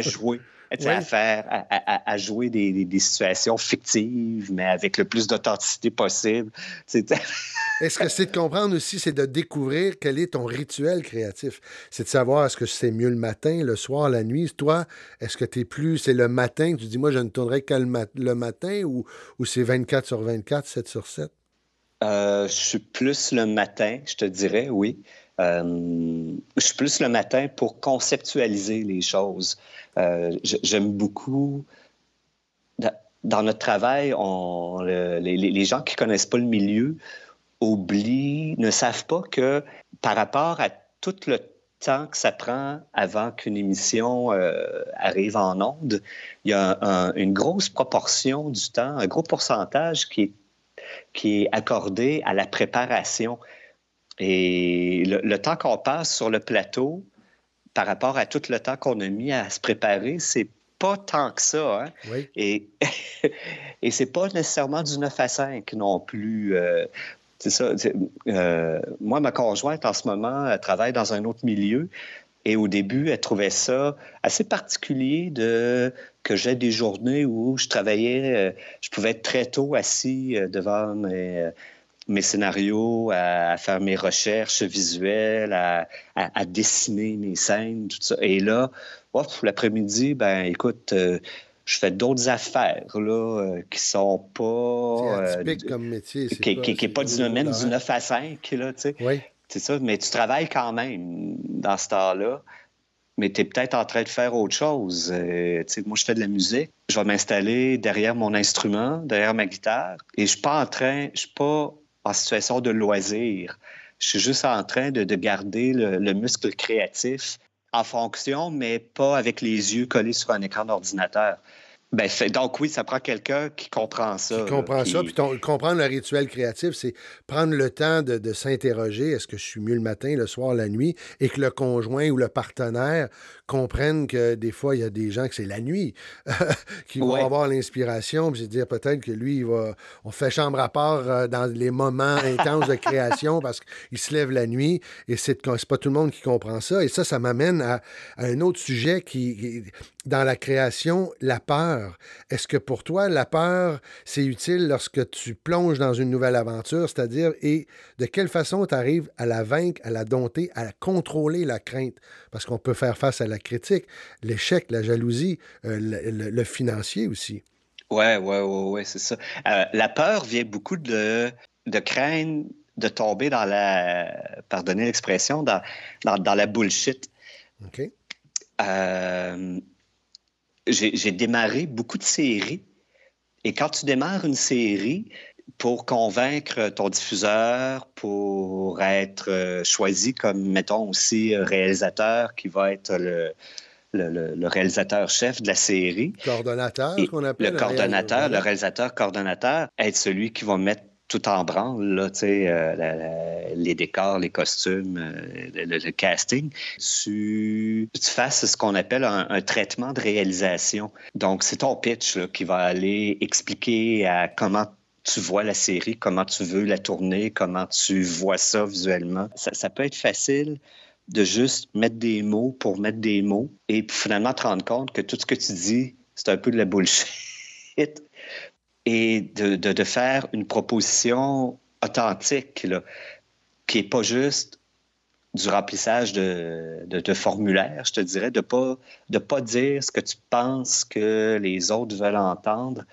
jouer. Oui. À jouer des situations fictives, mais avec le plus d'authenticité possible. Est-ce que c'est de comprendre aussi, c'est de découvrir quel est ton rituel créatif? C'est de savoir, est-ce que c'est mieux le matin, le soir, la nuit? Toi, est-ce que c'est le matin que tu dis, moi, je ne tournerai que le matin ou c'est 24 sur 24, 7 sur 7? Je suis plus le matin, je te dirais, oui. Je suis plus le matin pour conceptualiser les choses. J'aime beaucoup... Dans notre travail, les gens qui ne connaissent pas le milieu ne savent pas que par rapport à tout le temps que ça prend avant qu'une émission arrive en ondes, il y a une grosse proportion du temps, un gros pourcentage qui est accordé à la préparation. Et le temps qu'on passe sur le plateau, par rapport à tout le temps qu'on a mis à se préparer, c'est pas tant que ça. Hein? Oui. Et c'est pas nécessairement du 9 à 5 non plus. C'est ça. Moi, ma conjointe, en ce moment, elle travaille dans un autre milieu. Et au début, elle trouvait ça assez particulier que j'ai des journées où je travaillais, je pouvais être très tôt assis devant mes scénarios, à faire mes recherches visuelles, à dessiner mes scènes, tout ça. Et là, l'après-midi, écoute, je fais d'autres affaires là, qui sont pas... C'est atypique comme métier. Qui n'est pas du domaine du 9 à 5, là, tu sais. Oui. C'est ça, mais tu travailles quand même dans ce temps-là, mais tu es peut-être en train de faire autre chose. Moi, je fais de la musique. Je vais m'installer derrière mon instrument, derrière ma guitare, et je ne suis pas en situation de loisir. Je suis juste en train de garder le muscle créatif en fonction, mais pas avec les yeux collés sur un écran d'ordinateur. Donc oui, ça prend quelqu'un qui comprend ça. Qui comprend ça, puis comprendre le rituel créatif, c'est prendre le temps de s'interroger, est-ce que je suis mieux le matin, le soir, la nuit, et que le conjoint ou le partenaire comprenne que des fois, il y a des gens que c'est la nuit qui vont avoir l'inspiration, puis c'est dire peut-être que lui, on fait chambre à part dans les moments intenses de création parce qu'il se lève la nuit, et c'est pas tout le monde qui comprend ça. Et ça m'amène à un autre sujet qui dans la création, la peur. Est-ce que pour toi, la peur, c'est utile lorsque tu plonges dans une nouvelle aventure, c'est-à-dire, et de quelle façon tu arrives à la vaincre, à la dompter, à contrôler la crainte? Parce qu'on peut faire face à la critique, l'échec, la jalousie, le financier aussi. Oui, c'est ça. La peur vient beaucoup de craindre de tomber dans pardonnez l'expression, dans la bullshit. OK. J'ai démarré beaucoup de séries. Et quand tu démarres une série, pour convaincre ton diffuseur, pour être choisi comme, mettons aussi, réalisateur qui va être le réalisateur-chef de la série. Coordonnateur, qu'on appelle. Le coordonnateur, le réalisateur coordonnateur, être celui qui va mettre tout en branle, là, les décors, les costumes, le casting. Tu fasses ce qu'on appelle un traitement de réalisation. Donc, c'est ton pitch là, qui va aller expliquer comment tu vois la série, comment tu veux la tourner, comment tu vois ça visuellement. Ça peut être facile de juste mettre des mots pour mettre des mots et finalement te rendre compte que tout ce que tu dis, c'est un peu de la bullshit. Et de faire une proposition authentique, là, qui n'est pas juste du remplissage de formulaires, je te dirais, de pas dire ce que tu penses que les autres veulent entendre.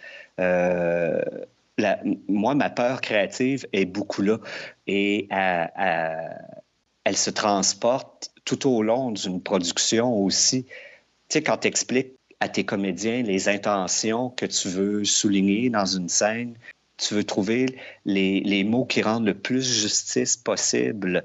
Moi, ma peur créative est beaucoup là. Et elle se transporte tout au long d'une production aussi. Tu sais, quand tu expliques à tes comédiens les intentions que tu veux souligner dans une scène. Tu veux trouver les mots qui rendent le plus justice possible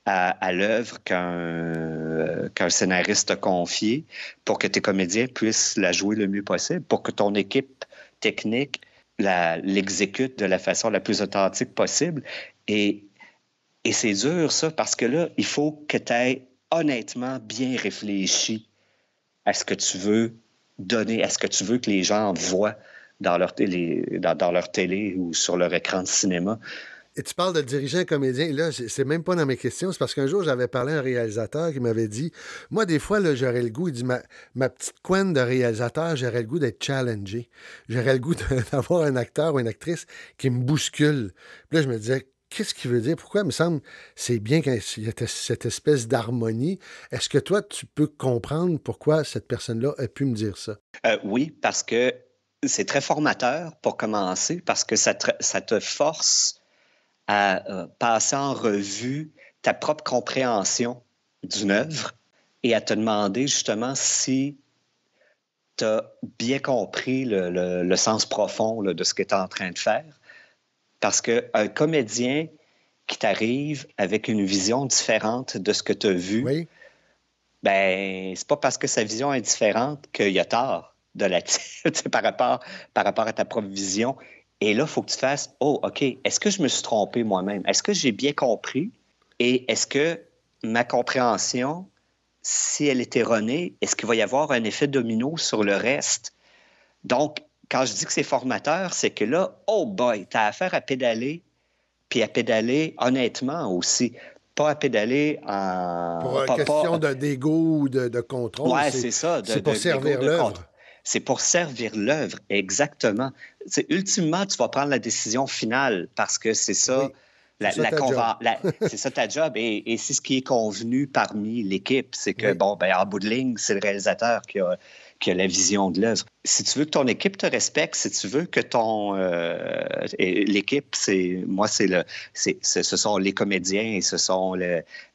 à l'œuvre qu'un scénariste t'a confié pour que tes comédiens puissent la jouer le mieux possible, pour que ton équipe technique l'exécute de la façon la plus authentique possible. Et c'est dur, ça, parce que là, il faut que tu aies honnêtement bien réfléchi à ce que tu veux donner, à ce que tu veux que les gens voient dans leur télé ou sur leur écran de cinéma. Et tu parles de diriger un comédien. Et là, c'est même pas dans mes questions. C'est parce qu'un jour, j'avais parlé à un réalisateur qui m'avait dit, moi, des fois, là, j'aurais le goût, il dit, ma petite couenne de réalisateur, j'aurais le goût d'être challengé. J'aurais le goût d'avoir un acteur ou une actrice qui me bouscule. Puis là, je me disais, qu'est-ce qu'il veut dire? Pourquoi? Il me semble c'est bien qu'il y ait cette espèce d'harmonie. Est-ce que toi, tu peux comprendre pourquoi cette personne-là a pu me dire ça? Oui, parce que c'est très formateur pour commencer, parce que ça te force à passer en revue ta propre compréhension d'une œuvre et à te demander justement si tu as bien compris le sens profond là, de ce que tu es en train de faire. Parce qu'un comédien qui t'arrive avec une vision différente de ce que tu as vu, oui. Ben, c'est pas parce que sa vision est différente qu'il y a tort de la par rapport à ta propre vision. Et là, il faut que tu fasses, oh, OK, est-ce que je me suis trompé moi-même? Est-ce que j'ai bien compris? Et est-ce que ma compréhension, si elle est erronée, est-ce qu'il va y avoir un effet domino sur le reste? Donc, quand je dis que c'est formateur, c'est que là, oh boy, tu as affaire à pédaler, puis à pédaler honnêtement aussi. Pas à pédaler en... Pour une question d'égo ou de contrôle. Oui, c'est ça. C'est pour servir l'œuvre. C'est pour servir l'œuvre, exactement. Ultimement, tu vas prendre la décision finale parce que c'est ça, oui, c'est ça ta job. Et c'est ce qui est convenu parmi l'équipe. C'est que, oui. En bout de ligne, c'est le réalisateur qui a la vision de l'œuvre. Si tu veux que ton équipe te respecte, si tu veux que l'équipe, ce sont les comédiens et ce sont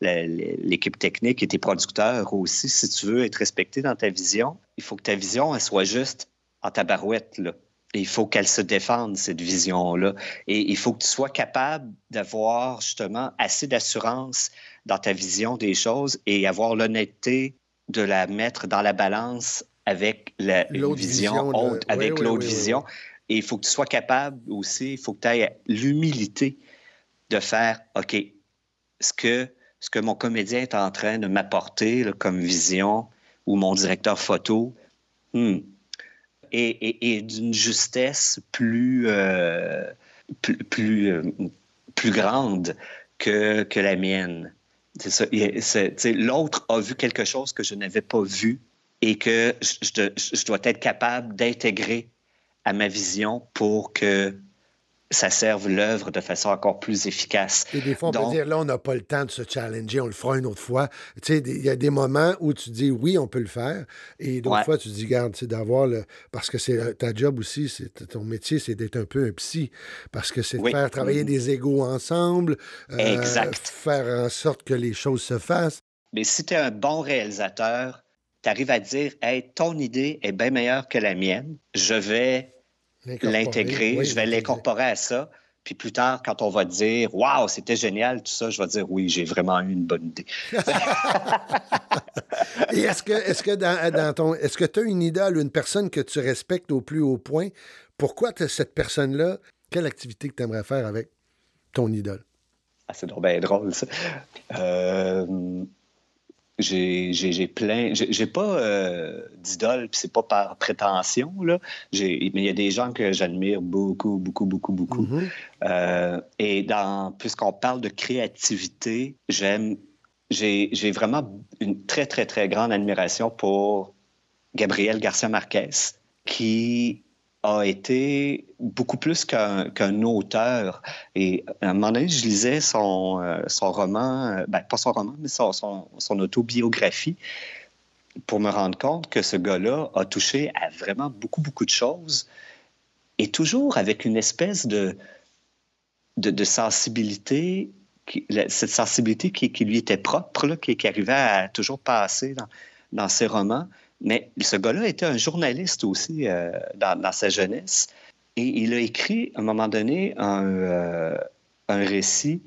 l'équipe technique et tes producteurs aussi. Si tu veux être respecté dans ta vision, il faut que ta vision elle soit juste en tabarouette, là. Et il faut qu'elle se défende, cette vision-là. Et il faut que tu sois capable d'avoir justement assez d'assurance dans ta vision des choses et avoir l'honnêteté de la mettre dans la balance avec l'autre vision, avec l'autre vision. Et il faut que tu sois capable aussi, il faut que tu aies l'humilité de faire, OK, ce que mon comédien est en train de m'apporter là, comme vision ou mon directeur photo, et d'une justesse plus grande que la mienne. C'est ça. L'autre a vu quelque chose que je n'avais pas vu et que je dois être capable d'intégrer à ma vision pour que ça serve l'œuvre de façon encore plus efficace. Et des fois, on peut dire, là, on n'a pas le temps de se challenger, on le fera une autre fois. Tu sais, il y a des moments où tu dis, oui, on peut le faire, et d'autres fois, tu dis, garde, c'est d'avoir le... Parce que c'est ta job aussi, ton métier, c'est d'être un peu un psy, parce que c'est de faire travailler des égos ensemble, faire en sorte que les choses se fassent. Mais si tu es un bon réalisateur, tu arrives à dire, hey, ton idée est bien meilleure que la mienne, je vais l'intégrer, je vais l'incorporer à ça. Puis plus tard, quand on va dire « Wow, c'était génial, tout ça », je vais dire « Oui, j'ai vraiment eu une bonne idée. » Et est-ce que tu as une idole ou une personne que tu respectes au plus haut point? Pourquoi cette personne-là, quelle activité que tu aimerais faire avec ton idole? Ah, c'est bien drôle, ça. J'ai pas d'idole, puis c'est pas par prétention, là. Mais il y a des gens que j'admire beaucoup. Mm-hmm. Et puisqu'on parle de créativité, j'ai vraiment une très, très, très grande admiration pour Gabriel Garcia Marquez, qui a été beaucoup plus qu'un auteur. Et à un moment donné, je lisais son roman, pas son roman, mais son autobiographie, pour me rendre compte que ce gars-là a touché à vraiment beaucoup de choses, et toujours avec une espèce de sensibilité, cette sensibilité qui lui était propre, là, qui arrivait à toujours passer dans ses romans. Mais ce gars-là était un journaliste aussi dans sa jeunesse. Et il a écrit, à un moment donné, un récit,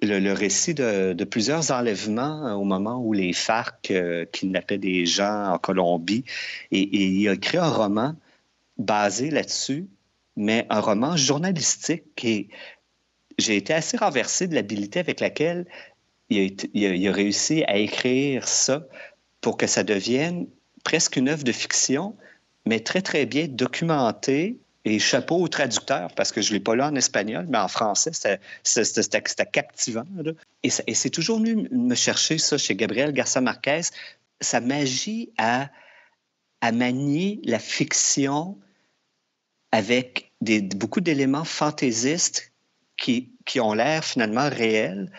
le récit de plusieurs enlèvements au moment où les FARC kidnappaient des gens en Colombie. Et il a écrit un roman basé là-dessus, mais un roman journalistique. Et j'ai été assez renversé de l'habileté avec laquelle il a réussi à écrire ça pour que ça devienne presque une œuvre de fiction, mais très, très bien documentée Et chapeau au traducteur, parce que je ne l'ai pas lu en espagnol, mais en français, c'était captivant. Là. Et c'est toujours venu me chercher, ça, chez Gabriel Garcia Marquez, sa magie à manier la fiction avec beaucoup d'éléments fantaisistes qui ont l'air finalement réels.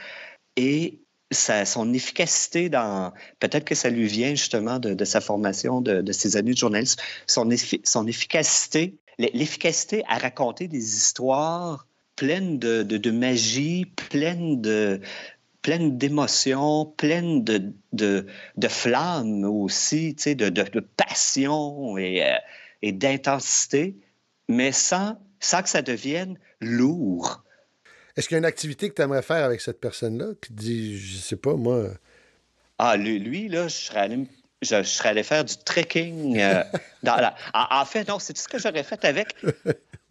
Et son efficacité dans... Peut-être que ça lui vient justement de sa formation, de ses années de journaliste. Son efficacité... L'efficacité à raconter des histoires pleines de magie, pleines d'émotions, pleines de flammes aussi, tu sais, de passion et d'intensité, mais sans que ça devienne lourd. Est-ce qu'il y a une activité que tu aimerais faire avec cette personne-là qui te dit, je sais pas, moi... Ah, lui, là, je serais allé faire du trekking. En fait, non, c'est tout ce que j'aurais fait avec.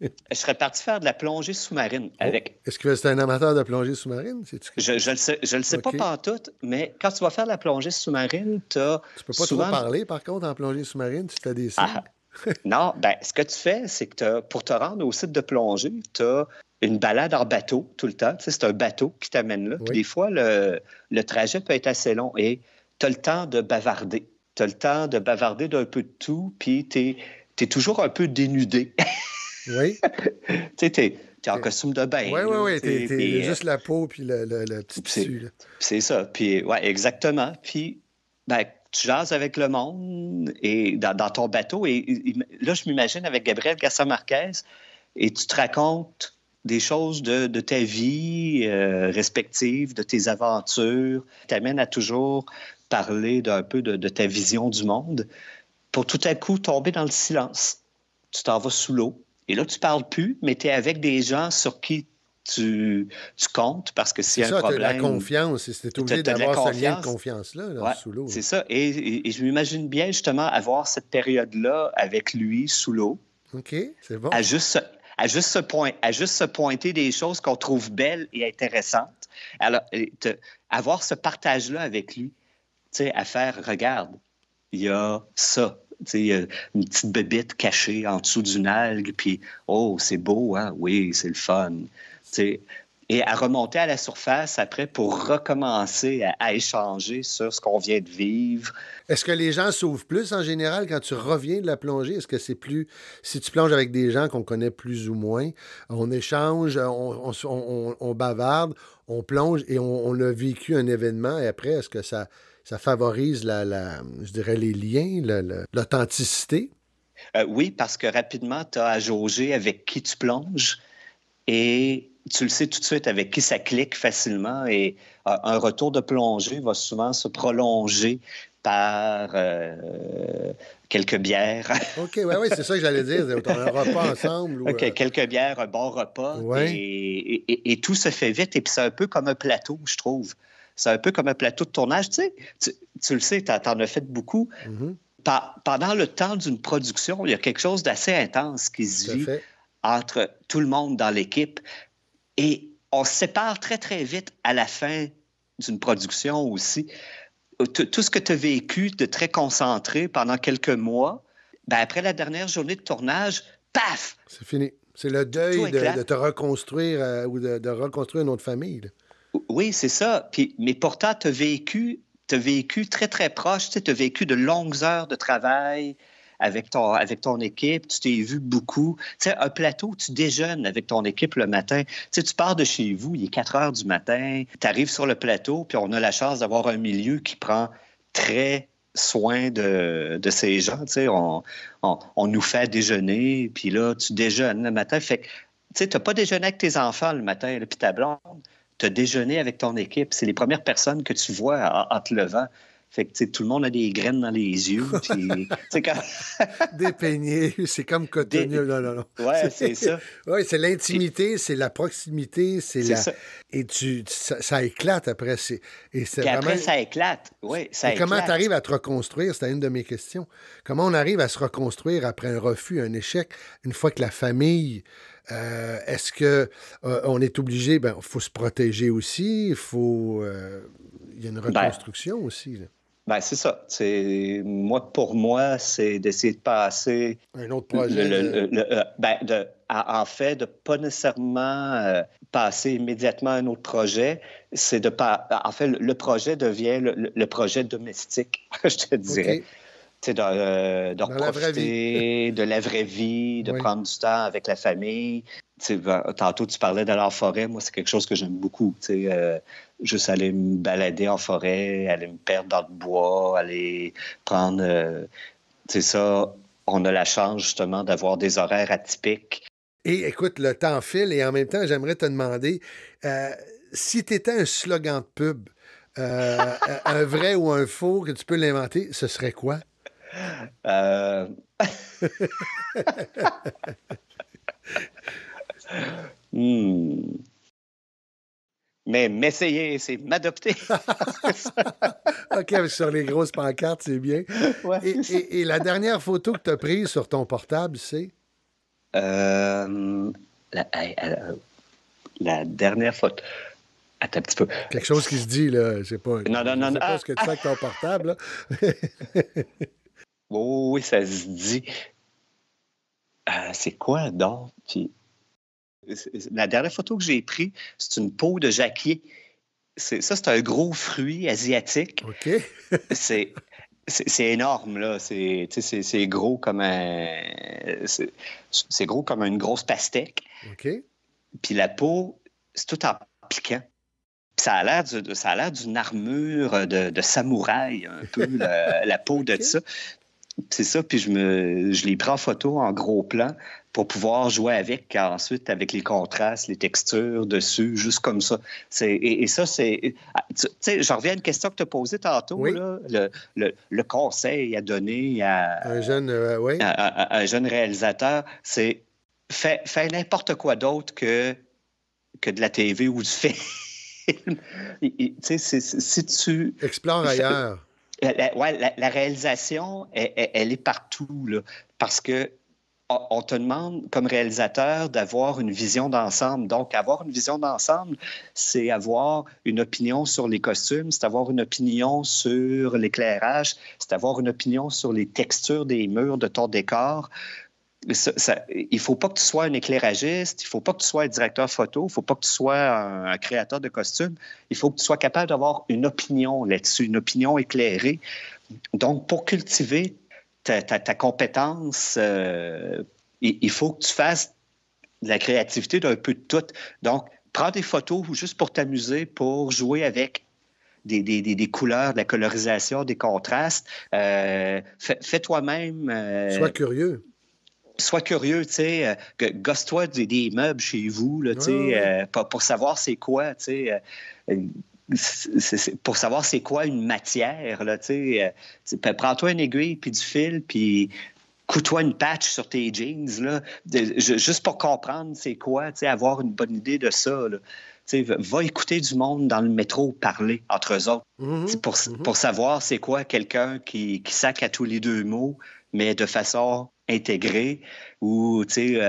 Je serais parti faire de la plongée sous-marine avec. Est-ce que c'est un amateur de plongée sous-marine? Je le sais pas pantoute, mais quand tu vas faire de la plongée sous-marine, tu peux pas trop parler, par contre, en plongée sous-marine, si tu as des signes. Non, ce que tu fais, c'est que pour te rendre au site de plongée, tu as une balade en bateau tout le temps. Tu sais, c'est un bateau qui t'amène là. Oui. Puis des fois, le trajet peut être assez long et tu as le temps de bavarder. Tu as le temps de bavarder d'un peu de tout, puis tu es toujours un peu dénudé. Oui. Tu sais, tu es en costume de bain. Oui. T'es juste la peau puis le petit tissu. C'est ça. Puis, ouais, exactement. Puis, tu jases avec le monde et dans ton bateau. Et là, je m'imagine avec Gabriel Garcia Marquez et tu te racontes des choses de ta vie respective, de tes aventures. T'amènes à toujours parler d'un peu de ta vision du monde pour tout à coup tomber dans le silence. Tu t'en vas sous l'eau et là, tu parles plus, mais tu es avec des gens sur qui tu comptes parce que s'il y a un problème... C'est la confiance. C'est obligé d'avoir ce lien de confiance-là sous l'eau. C'est ça. Et je m'imagine bien justement avoir cette période-là avec lui sous l'eau. OK, c'est bon. À juste se pointer des choses qu'on trouve belles et intéressantes. Alors, avoir ce partage-là avec lui, tu sais, à faire, regarde, il y a ça. Tu sais, il y a une petite bébite cachée en dessous d'une algue, puis oh, c'est beau, hein? Oui, c'est le fun. Tu sais, et à remonter à la surface après pour recommencer à échanger sur ce qu'on vient de vivre. Est-ce que les gens s'ouvrent plus en général quand tu reviens de la plongée? Est-ce que c'est plus... Si tu plonges avec des gens qu'on connaît plus ou moins, on échange, on bavarde, on plonge et on a vécu un événement et après, est-ce que ça favorise je dirais, les liens, l'authenticité? Oui, parce que rapidement, tu as à jauger avec qui tu plonges et tu le sais tout de suite avec qui ça clique facilement et un retour de plongée va souvent se prolonger par quelques bières. OK, oui, c'est ça que j'allais dire. On a un repas ensemble. Ou, OK, quelques bières, un bon repas. Ouais. Et tout se fait vite. Et puis c'est un peu comme un plateau, je trouve. C'est un peu comme un plateau de tournage. Tu sais, tu le sais, t'en as fait beaucoup. Mm-hmm. Pendant le temps d'une production, il y a quelque chose d'assez intense qui se vit entre tout le monde dans l'équipe. Et on se sépare très, très vite à la fin d'une production aussi. Tout ce que tu as vécu de très concentré pendant quelques mois, après la dernière journée de tournage, paf! C'est fini. C'est le deuil de te reconstruire ou de reconstruire une autre famille. Là. Oui, c'est ça. Mais pourtant, tu as vécu très, très proche. Tu as vécu de longues heures de travail avec ton équipe. Tu t'es vu beaucoup. Tu sais, un plateau, tu déjeunes avec ton équipe le matin. Tu sais, tu pars de chez vous, il est 4 heures du matin. Tu arrives sur le plateau, puis on a la chance d'avoir un milieu qui prend très soin de ces gens. Tu sais, on nous fait déjeuner, puis là, tu déjeunes le matin. Fait que, tu sais, tu n'as pas déjeuné avec tes enfants le matin, puis ta blonde. Tu as déjeuné avec ton équipe. C'est les premières personnes que tu vois en te levant. Fait que, tout le monde a des graines dans les yeux. Des peignés, c'est comme cotonneux. Non. Oui, c'est ça. Oui, c'est l'intimité, c'est la proximité, c'est ça. Et ça éclate après. Puis après, ça éclate. Oui, ça éclate. Comment tu arrives à te reconstruire? C'était une de mes questions. Comment on arrive à se reconstruire après un refus, un échec, une fois que la famille... est-ce qu'on est obligé... Il faut se protéger aussi, il y a une reconstruction aussi. Là. Ben, c'est ça. Pour moi, c'est d'essayer de passer... Un autre projet. En fait, de pas nécessairement passer immédiatement à un autre projet. C'est de pas... En fait, le projet devient le projet domestique, je te dirais. Okay. De profiter de la vraie vie, de prendre du temps avec la famille. Tantôt, tu parlais d'aller en forêt. Moi, c'est quelque chose que j'aime beaucoup. Juste aller me balader en forêt, aller me perdre dans le bois, aller prendre... ça, on a la chance, justement, d'avoir des horaires atypiques. Et écoute, le temps file et en même temps, j'aimerais te demander, si tu étais un slogan de pub, un vrai ou un faux, que tu peux l'inventer, ce serait quoi? Mais m'essayer, c'est m'adopter. OK, sur les grosses pancartes, c'est bien. Ouais. Et la dernière photo que tu as prise sur ton portable, c'est? La dernière photo... Attends un petit peu. Quelque chose qui se dit, là. Je sais pas. Non. Je sais pas ce que tu fais avec ton portable, là. Oh, oui, ça se dit. C'est quoi, donc? La dernière photo que j'ai prise, c'est une peau de jacquier. C'est un gros fruit asiatique. OK. C'est énorme, là. C'est gros comme c'est gros comme une grosse pastèque. OK. Puis la peau, c'est tout en piquant. Puis ça a l'air d'une armure de samouraï, un peu, la peau de ça. C'est ça, puis je l'ai pris en photo en gros plan pour pouvoir jouer ensuite avec les contrastes, les textures dessus, juste comme ça. Et ça, c'est... Tu sais, je reviens à une question que tu as posée tantôt, oui. Là, le conseil à donner à un jeune, à un jeune réalisateur, c'est fais n'importe quoi d'autre que de la TV ou du film. Tu sais, si tu... Explore ailleurs. La réalisation, elle est partout, là, parce que on te demande, comme réalisateur, d'avoir une vision d'ensemble. Donc, avoir une vision d'ensemble, c'est avoir une opinion sur les costumes, c'est avoir une opinion sur l'éclairage, c'est avoir une opinion sur les textures des murs de ton décor. Il ne faut pas que tu sois un éclairagiste, il ne faut pas que tu sois un directeur photo, il ne faut pas que tu sois un créateur de costumes. Il faut que tu sois capable d'avoir une opinion là-dessus, une opinion éclairée. Donc, pour cultiver ta compétence, il faut que tu fasses de la créativité d'un peu de tout. Donc, prends des photos juste pour t'amuser, pour jouer avec des couleurs, de la colorisation, des contrastes. Fais toi-même... Sois curieux. Sois curieux, tu sais, gosse-toi des meubles chez vous, là, tu sais, pour savoir c'est quoi, tu sais, pour savoir c'est quoi une matière, là, tu sais, prends-toi une aiguille, puis du fil, puis couds-toi une patch sur tes jeans, là, juste pour comprendre c'est quoi, tu sais, avoir une bonne idée de ça, là. Tu sais, va écouter du monde dans le métro parler entre eux autres, pour savoir c'est quoi quelqu'un qui sac à tous les deux mots, mais de façon intégrée, ou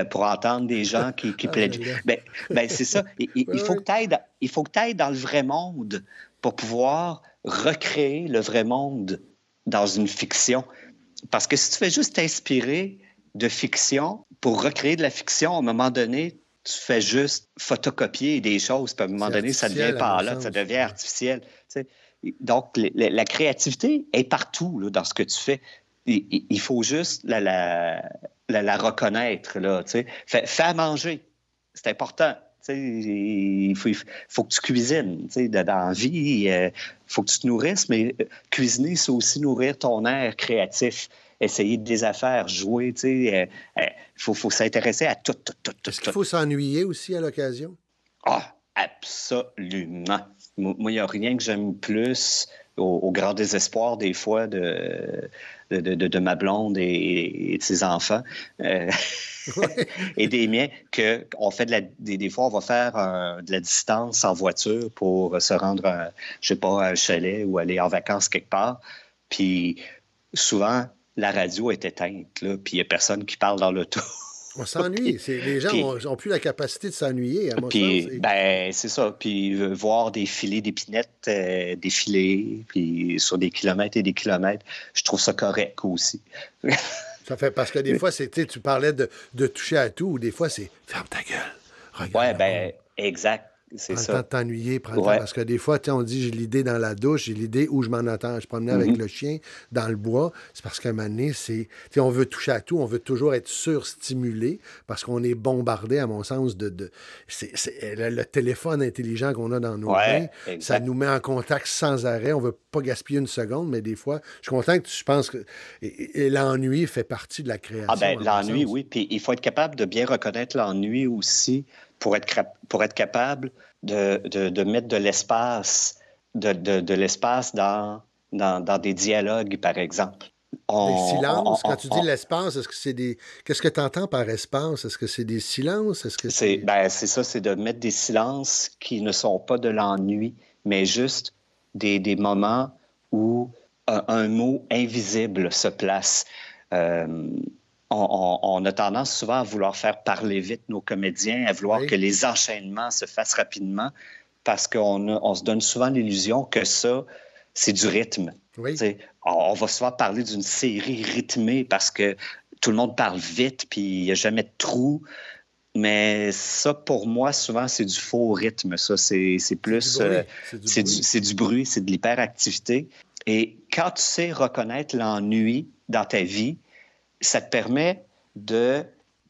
pour entendre des gens qui plaident. Ben, c'est ça. Il faut que tu ailles dans le vrai monde pour pouvoir recréer le vrai monde dans une fiction. Parce que si tu fais juste t'inspirer de fiction pour recréer de la fiction, à un moment donné, tu fais juste photocopier des choses, puis à un moment donné, ça devient par là, ça devient artificiel. T'sais. Donc, la créativité est partout là, dans ce que tu fais. Il faut juste la reconnaître. Là, fais à manger. C'est important. Il faut que tu cuisines. Dans la vie, il faut que tu te nourrisses, mais cuisiner, c'est aussi nourrir ton air créatif. Essayer des affaires, jouer. Il faut s'intéresser à tout. Est-ce qu'il faut s'ennuyer aussi à l'occasion? Ah, absolument. Moi, il n'y a rien que j'aime plus, au grand désespoir des fois de ma blonde et de ses enfants et des miens, qu'on fait des fois, on va faire de la distance en voiture pour se rendre, je sais pas, à un chalet ou aller en vacances quelque part. Puis souvent, la radio est éteinte, là, puis il n'y a personne qui parle dans l'auto. On s'ennuie. Les gens n'ont plus la capacité de s'ennuyer, à mon puis, sens. c'est ça. Puis voir des filets d'épinettes défiler, puis sur des kilomètres et des kilomètres, je trouve ça correct aussi. Ça fait parce que des fois, tu parlais de toucher à tout, ou des fois, c'est ferme ta gueule. Regarde. Oui, exact. C'est prends ça. le temps de t'ennuyer, parce que des fois, on dit j'ai l'idée dans la douche, j'ai l'idée où je m'en attends. Je promenais avec le chien dans le bois. C'est parce qu'à un moment donné, on veut toucher à tout, on veut toujours être surstimulé parce qu'on est bombardé, à mon sens, le téléphone intelligent qu'on a dans nos mains. Ça nous met en contact sans arrêt. On veut pas gaspiller une seconde, mais des fois, je suis content que je pense que l'ennui fait partie de la création. L'ennui, oui. Puis il faut être capable de bien reconnaître l'ennui aussi pour être capable de mettre de l'espace dans des dialogues, par exemple. Des silences? Quand tu dis l'espace, est-ce que c'est des... Qu'est-ce que tu entends par espace? Est-ce que c'est des silences? Est-ce que c'est ça, c'est de mettre des silences qui ne sont pas de l'ennui, mais juste des moments où un mot invisible se place. On a tendance souvent à vouloir faire parler vite nos comédiens, à vouloir que les enchaînements se fassent rapidement parce qu'on se donne souvent l'illusion que ça, c'est du rythme. Oui. On va souvent parler d'une série rythmée parce que tout le monde parle vite puis il n'y a jamais de trou. Mais ça, pour moi, souvent, c'est du faux rythme. Ça, c'est plus... C'est du bruit, c'est de l'hyperactivité. Et quand tu sais reconnaître l'ennui dans ta vie, ça te permet de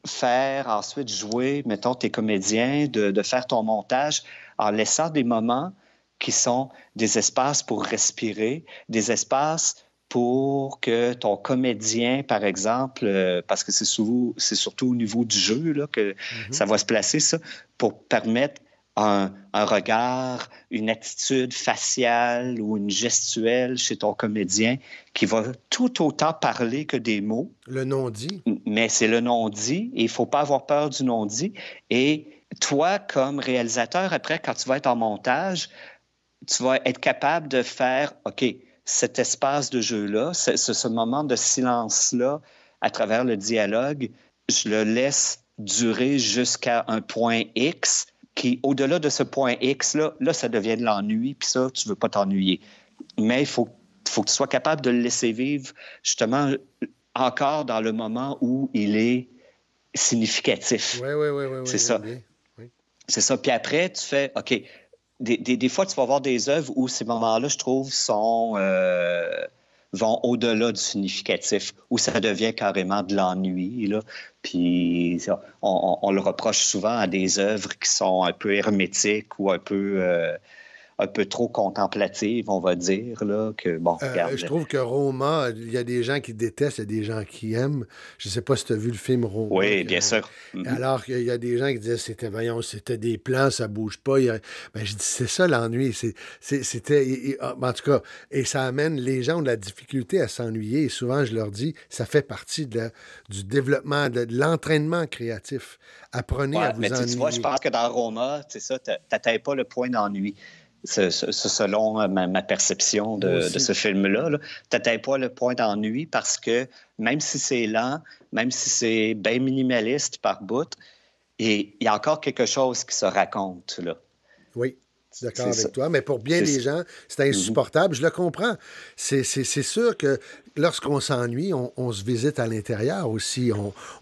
faire ensuite jouer, mettons, tes comédiens, de faire ton montage en laissant des moments qui sont des espaces pour respirer, des espaces pour que ton comédien, par exemple, parce que c'est surtout au niveau du jeu là, que ça va se placer, ça, pour permettre un regard, une attitude faciale ou une gestuelle chez ton comédien qui va tout autant parler que des mots. Le non-dit. Mais c'est le non-dit et il ne faut pas avoir peur du non-dit. Et toi, comme réalisateur, après, quand tu vas être en montage, tu vas être capable de faire, OK, cet espace de jeu-là, ce moment de silence-là, à travers le dialogue, je le laisse durer jusqu'à un point X qui, au-delà de ce point X-là, là, ça devient de l'ennui, puis ça, tu ne veux pas t'ennuyer. Mais il faut que tu sois capable de le laisser vivre, justement, encore dans le moment où il est significatif. Oui. C'est ça. Oui. C'est ça. Puis après, tu fais, OK, des fois, tu vas avoir des œuvres où ces moments-là, je trouve, vont au-delà du significatif, où ça devient carrément de l'ennui, là. Puis on le reproche souvent à des œuvres qui sont un peu hermétiques ou un peu trop contemplatives, on va dire, là, que, bon, regarde. Je trouve que Roma, il y a des gens qui détestent, il y a des gens qui aiment. Je ne sais pas si tu as vu le film Roma. Oui, bien sûr. Alors qu'il y a des gens qui disaient, c'était des plans, ça ne bouge pas. Je dis, c'est ça l'ennui. En tout cas, et ça amène, les gens ont de la difficulté à s'ennuyer. Et souvent, je leur dis, ça fait partie du développement, de l'entraînement créatif. Apprenez à vous ennuyer. Tu vois, je pense que dans Roma, c'est ça, tu n'atteins pas le point d'ennui. Selon ma perception de ce film-là, tu n'atteins pas le point d'ennui parce que même si c'est lent, même si c'est bien minimaliste par bout, il y a encore quelque chose qui se raconte, là. Oui, je suis d'accord avec toi, mais pour bien des gens, c'est insupportable. Je le comprends. C'est sûr que lorsqu'on s'ennuie, on se visite à l'intérieur aussi.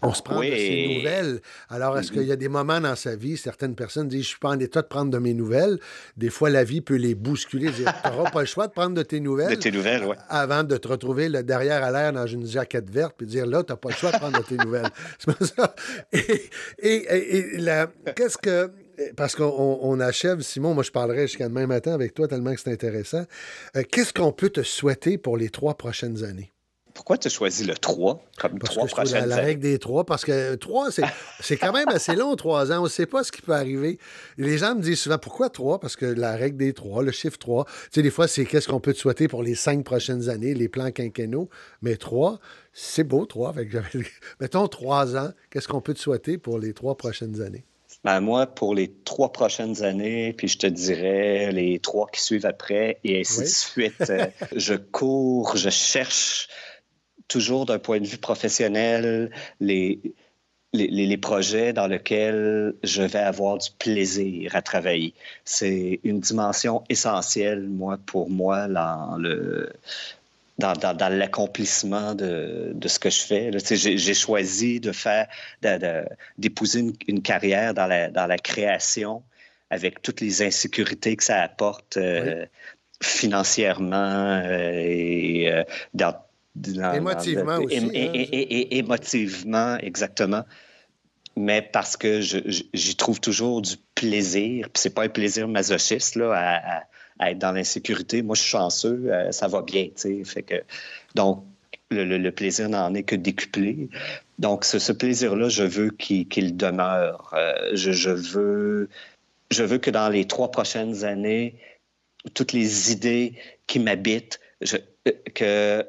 On se prend de ses nouvelles. Alors, est-ce qu'il y a des moments dans sa vie, certaines personnes disent « Je suis pas en état de prendre de mes nouvelles ». Des fois, la vie peut les bousculer. Tu n'auras pas le choix de prendre de tes nouvelles. De tes nouvelles, oui. Avant de te retrouver derrière à l'air dans une jaquette verte puis dire « Là, tu n'as pas le choix de prendre de tes nouvelles ». C'est pas ça. Qu'est-ce que... Parce qu'on achève, Simon, moi je parlerai jusqu'à demain matin avec toi tellement que c'est intéressant. Qu'est-ce qu'on peut te souhaiter pour les 3 prochaines années? Pourquoi tu as choisi le 3 comme 3 prochaines années? La règle des 3, parce que 3, c'est quand même assez long, 3 ans. On ne sait pas ce qui peut arriver. Les gens me disent souvent, pourquoi 3? Parce que la règle des 3, le chiffre 3, tu sais, des fois, c'est qu'est-ce qu'on peut te souhaiter pour les 5 prochaines années, les plans quinquennaux. Mais 3, c'est beau, 3. Mettons 3 ans, qu'est-ce qu'on peut te souhaiter pour les 3 prochaines années? Ben moi, pour les 3 prochaines années, puis je te dirais les 3 qui suivent après, et ainsi de suite, je cherche toujours d'un point de vue professionnel les projets dans lesquels je vais avoir du plaisir à travailler. C'est une dimension essentielle, pour moi, dans l'accomplissement de ce que je fais. Là, j'ai choisi d'épouser une carrière dans la création avec toutes les insécurités que ça apporte financièrement et émotivement aussi. Émotivement, exactement. Mais parce que j'y trouve toujours du plaisir. Puis c'est pas un plaisir masochiste là, à être dans l'insécurité. Moi, je suis chanceux, ça va bien, tu sais. Fait que, donc, le plaisir n'en est que décuplé. Donc, ce plaisir-là, je veux qu'il demeure. Je veux que dans les 3 prochaines années, toutes les idées qui m'habitent, que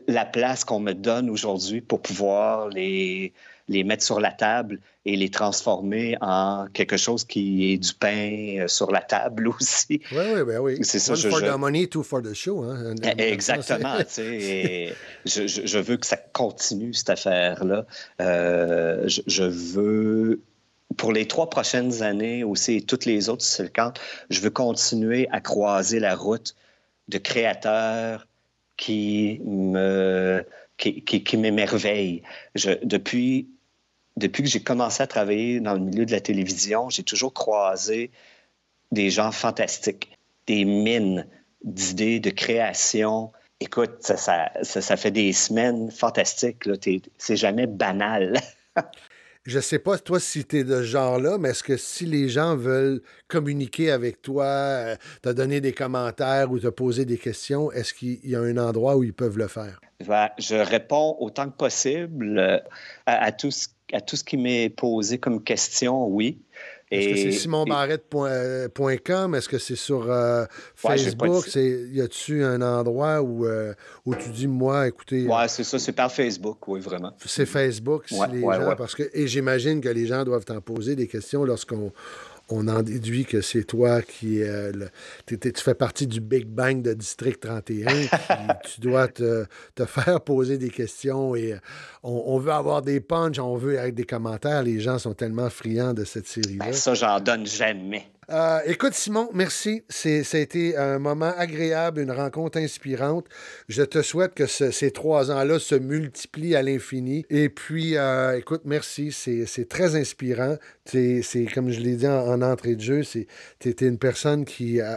la place qu'on me donne aujourd'hui pour pouvoir les mettre sur la table et les transformer en quelque chose qui est du pain sur la table aussi. Oui. C'est ça, One for the money, two for the show. Hein? Exactement. Je veux que ça continue, cette affaire-là. Je veux, pour les 3 prochaines années aussi, et toutes les autres, si c'est le cas, je veux continuer à croiser la route de créateurs qui m'émerveillent. Depuis que j'ai commencé à travailler dans le milieu de la télévision, j'ai toujours croisé des gens fantastiques, des mines d'idées, de création. Écoute, ça fait des semaines fantastiques. Là. C'est jamais banal. Je sais pas, toi, si tu es de ce genre-là, mais est-ce que si les gens veulent communiquer avec toi, te donner des commentaires ou te poser des questions, est-ce qu'il y a un endroit où ils peuvent le faire? Je réponds autant que possible à tout ce qui m'est posé comme question, oui. Est-ce que c'est simonbarrette.com? Est-ce que c'est sur Facebook? Y a-tu un endroit où tu dis, moi, écoutez... Oui, c'est ça, c'est par Facebook, oui, vraiment. C'est Facebook, si les gens... Parce que, et j'imagine que les gens doivent t'en poser des questions lorsqu'on en déduit que c'est toi qui... tu fais partie du Big Bang de District 31, puis tu dois te faire poser des questions et on veut avoir des punchs, on veut avec des commentaires. Les gens sont tellement friands de cette série-là. Ben ça, j'en donne jamais. Écoute, Simon, merci. Ça a été un moment agréable, une rencontre inspirante. Je te souhaite que ces 3 ans-là se multiplient à l'infini. Et puis, écoute, merci. C'est très inspirant. C'est comme je l'ai dit en entrée de jeu, tu es une personne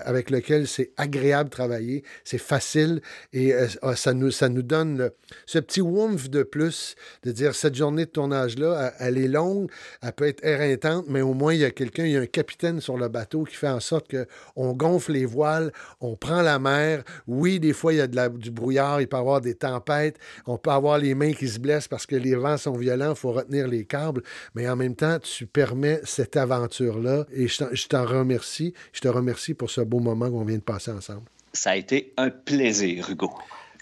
avec laquelle c'est agréable de travailler. C'est facile et ça nous donne ce petit oomph de plus de dire cette journée de tournage-là, elle est longue, elle peut être éreintante, mais au moins, il y a un capitaine sur le bateau qui fait en sorte qu'on gonfle les voiles, on prend la mer. Oui, des fois, il y a du brouillard, il peut y avoir des tempêtes, on peut avoir les mains qui se blessent parce que les vents sont violents, il faut retenir les câbles, mais en même temps, tu permets cette aventure-là et je t'en remercie. Je te remercie pour ce beau moment qu'on vient de passer ensemble. Ça a été un plaisir, Hugo.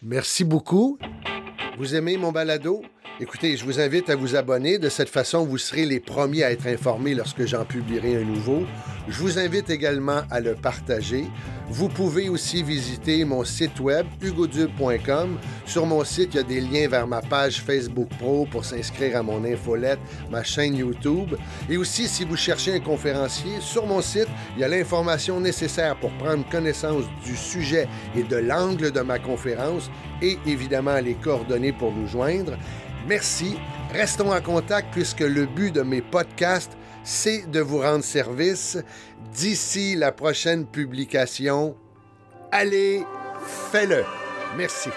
Merci beaucoup. Vous aimez mon balado? Écoutez, je vous invite à vous abonner. De cette façon, vous serez les premiers à être informés lorsque j'en publierai un nouveau. Je vous invite également à le partager. Vous pouvez aussi visiter mon site web, hugodube.com. Sur mon site, il y a des liens vers ma page Facebook Pro pour s'inscrire à mon infolette, ma chaîne YouTube. Et aussi, si vous cherchez un conférencier, sur mon site, il y a l'information nécessaire pour prendre connaissance du sujet et de l'angle de ma conférence et évidemment les coordonnées pour nous joindre. Merci. Restons en contact puisque le but de mes podcasts, c'est de vous rendre service. D'ici la prochaine publication, allez, fais-le. Merci.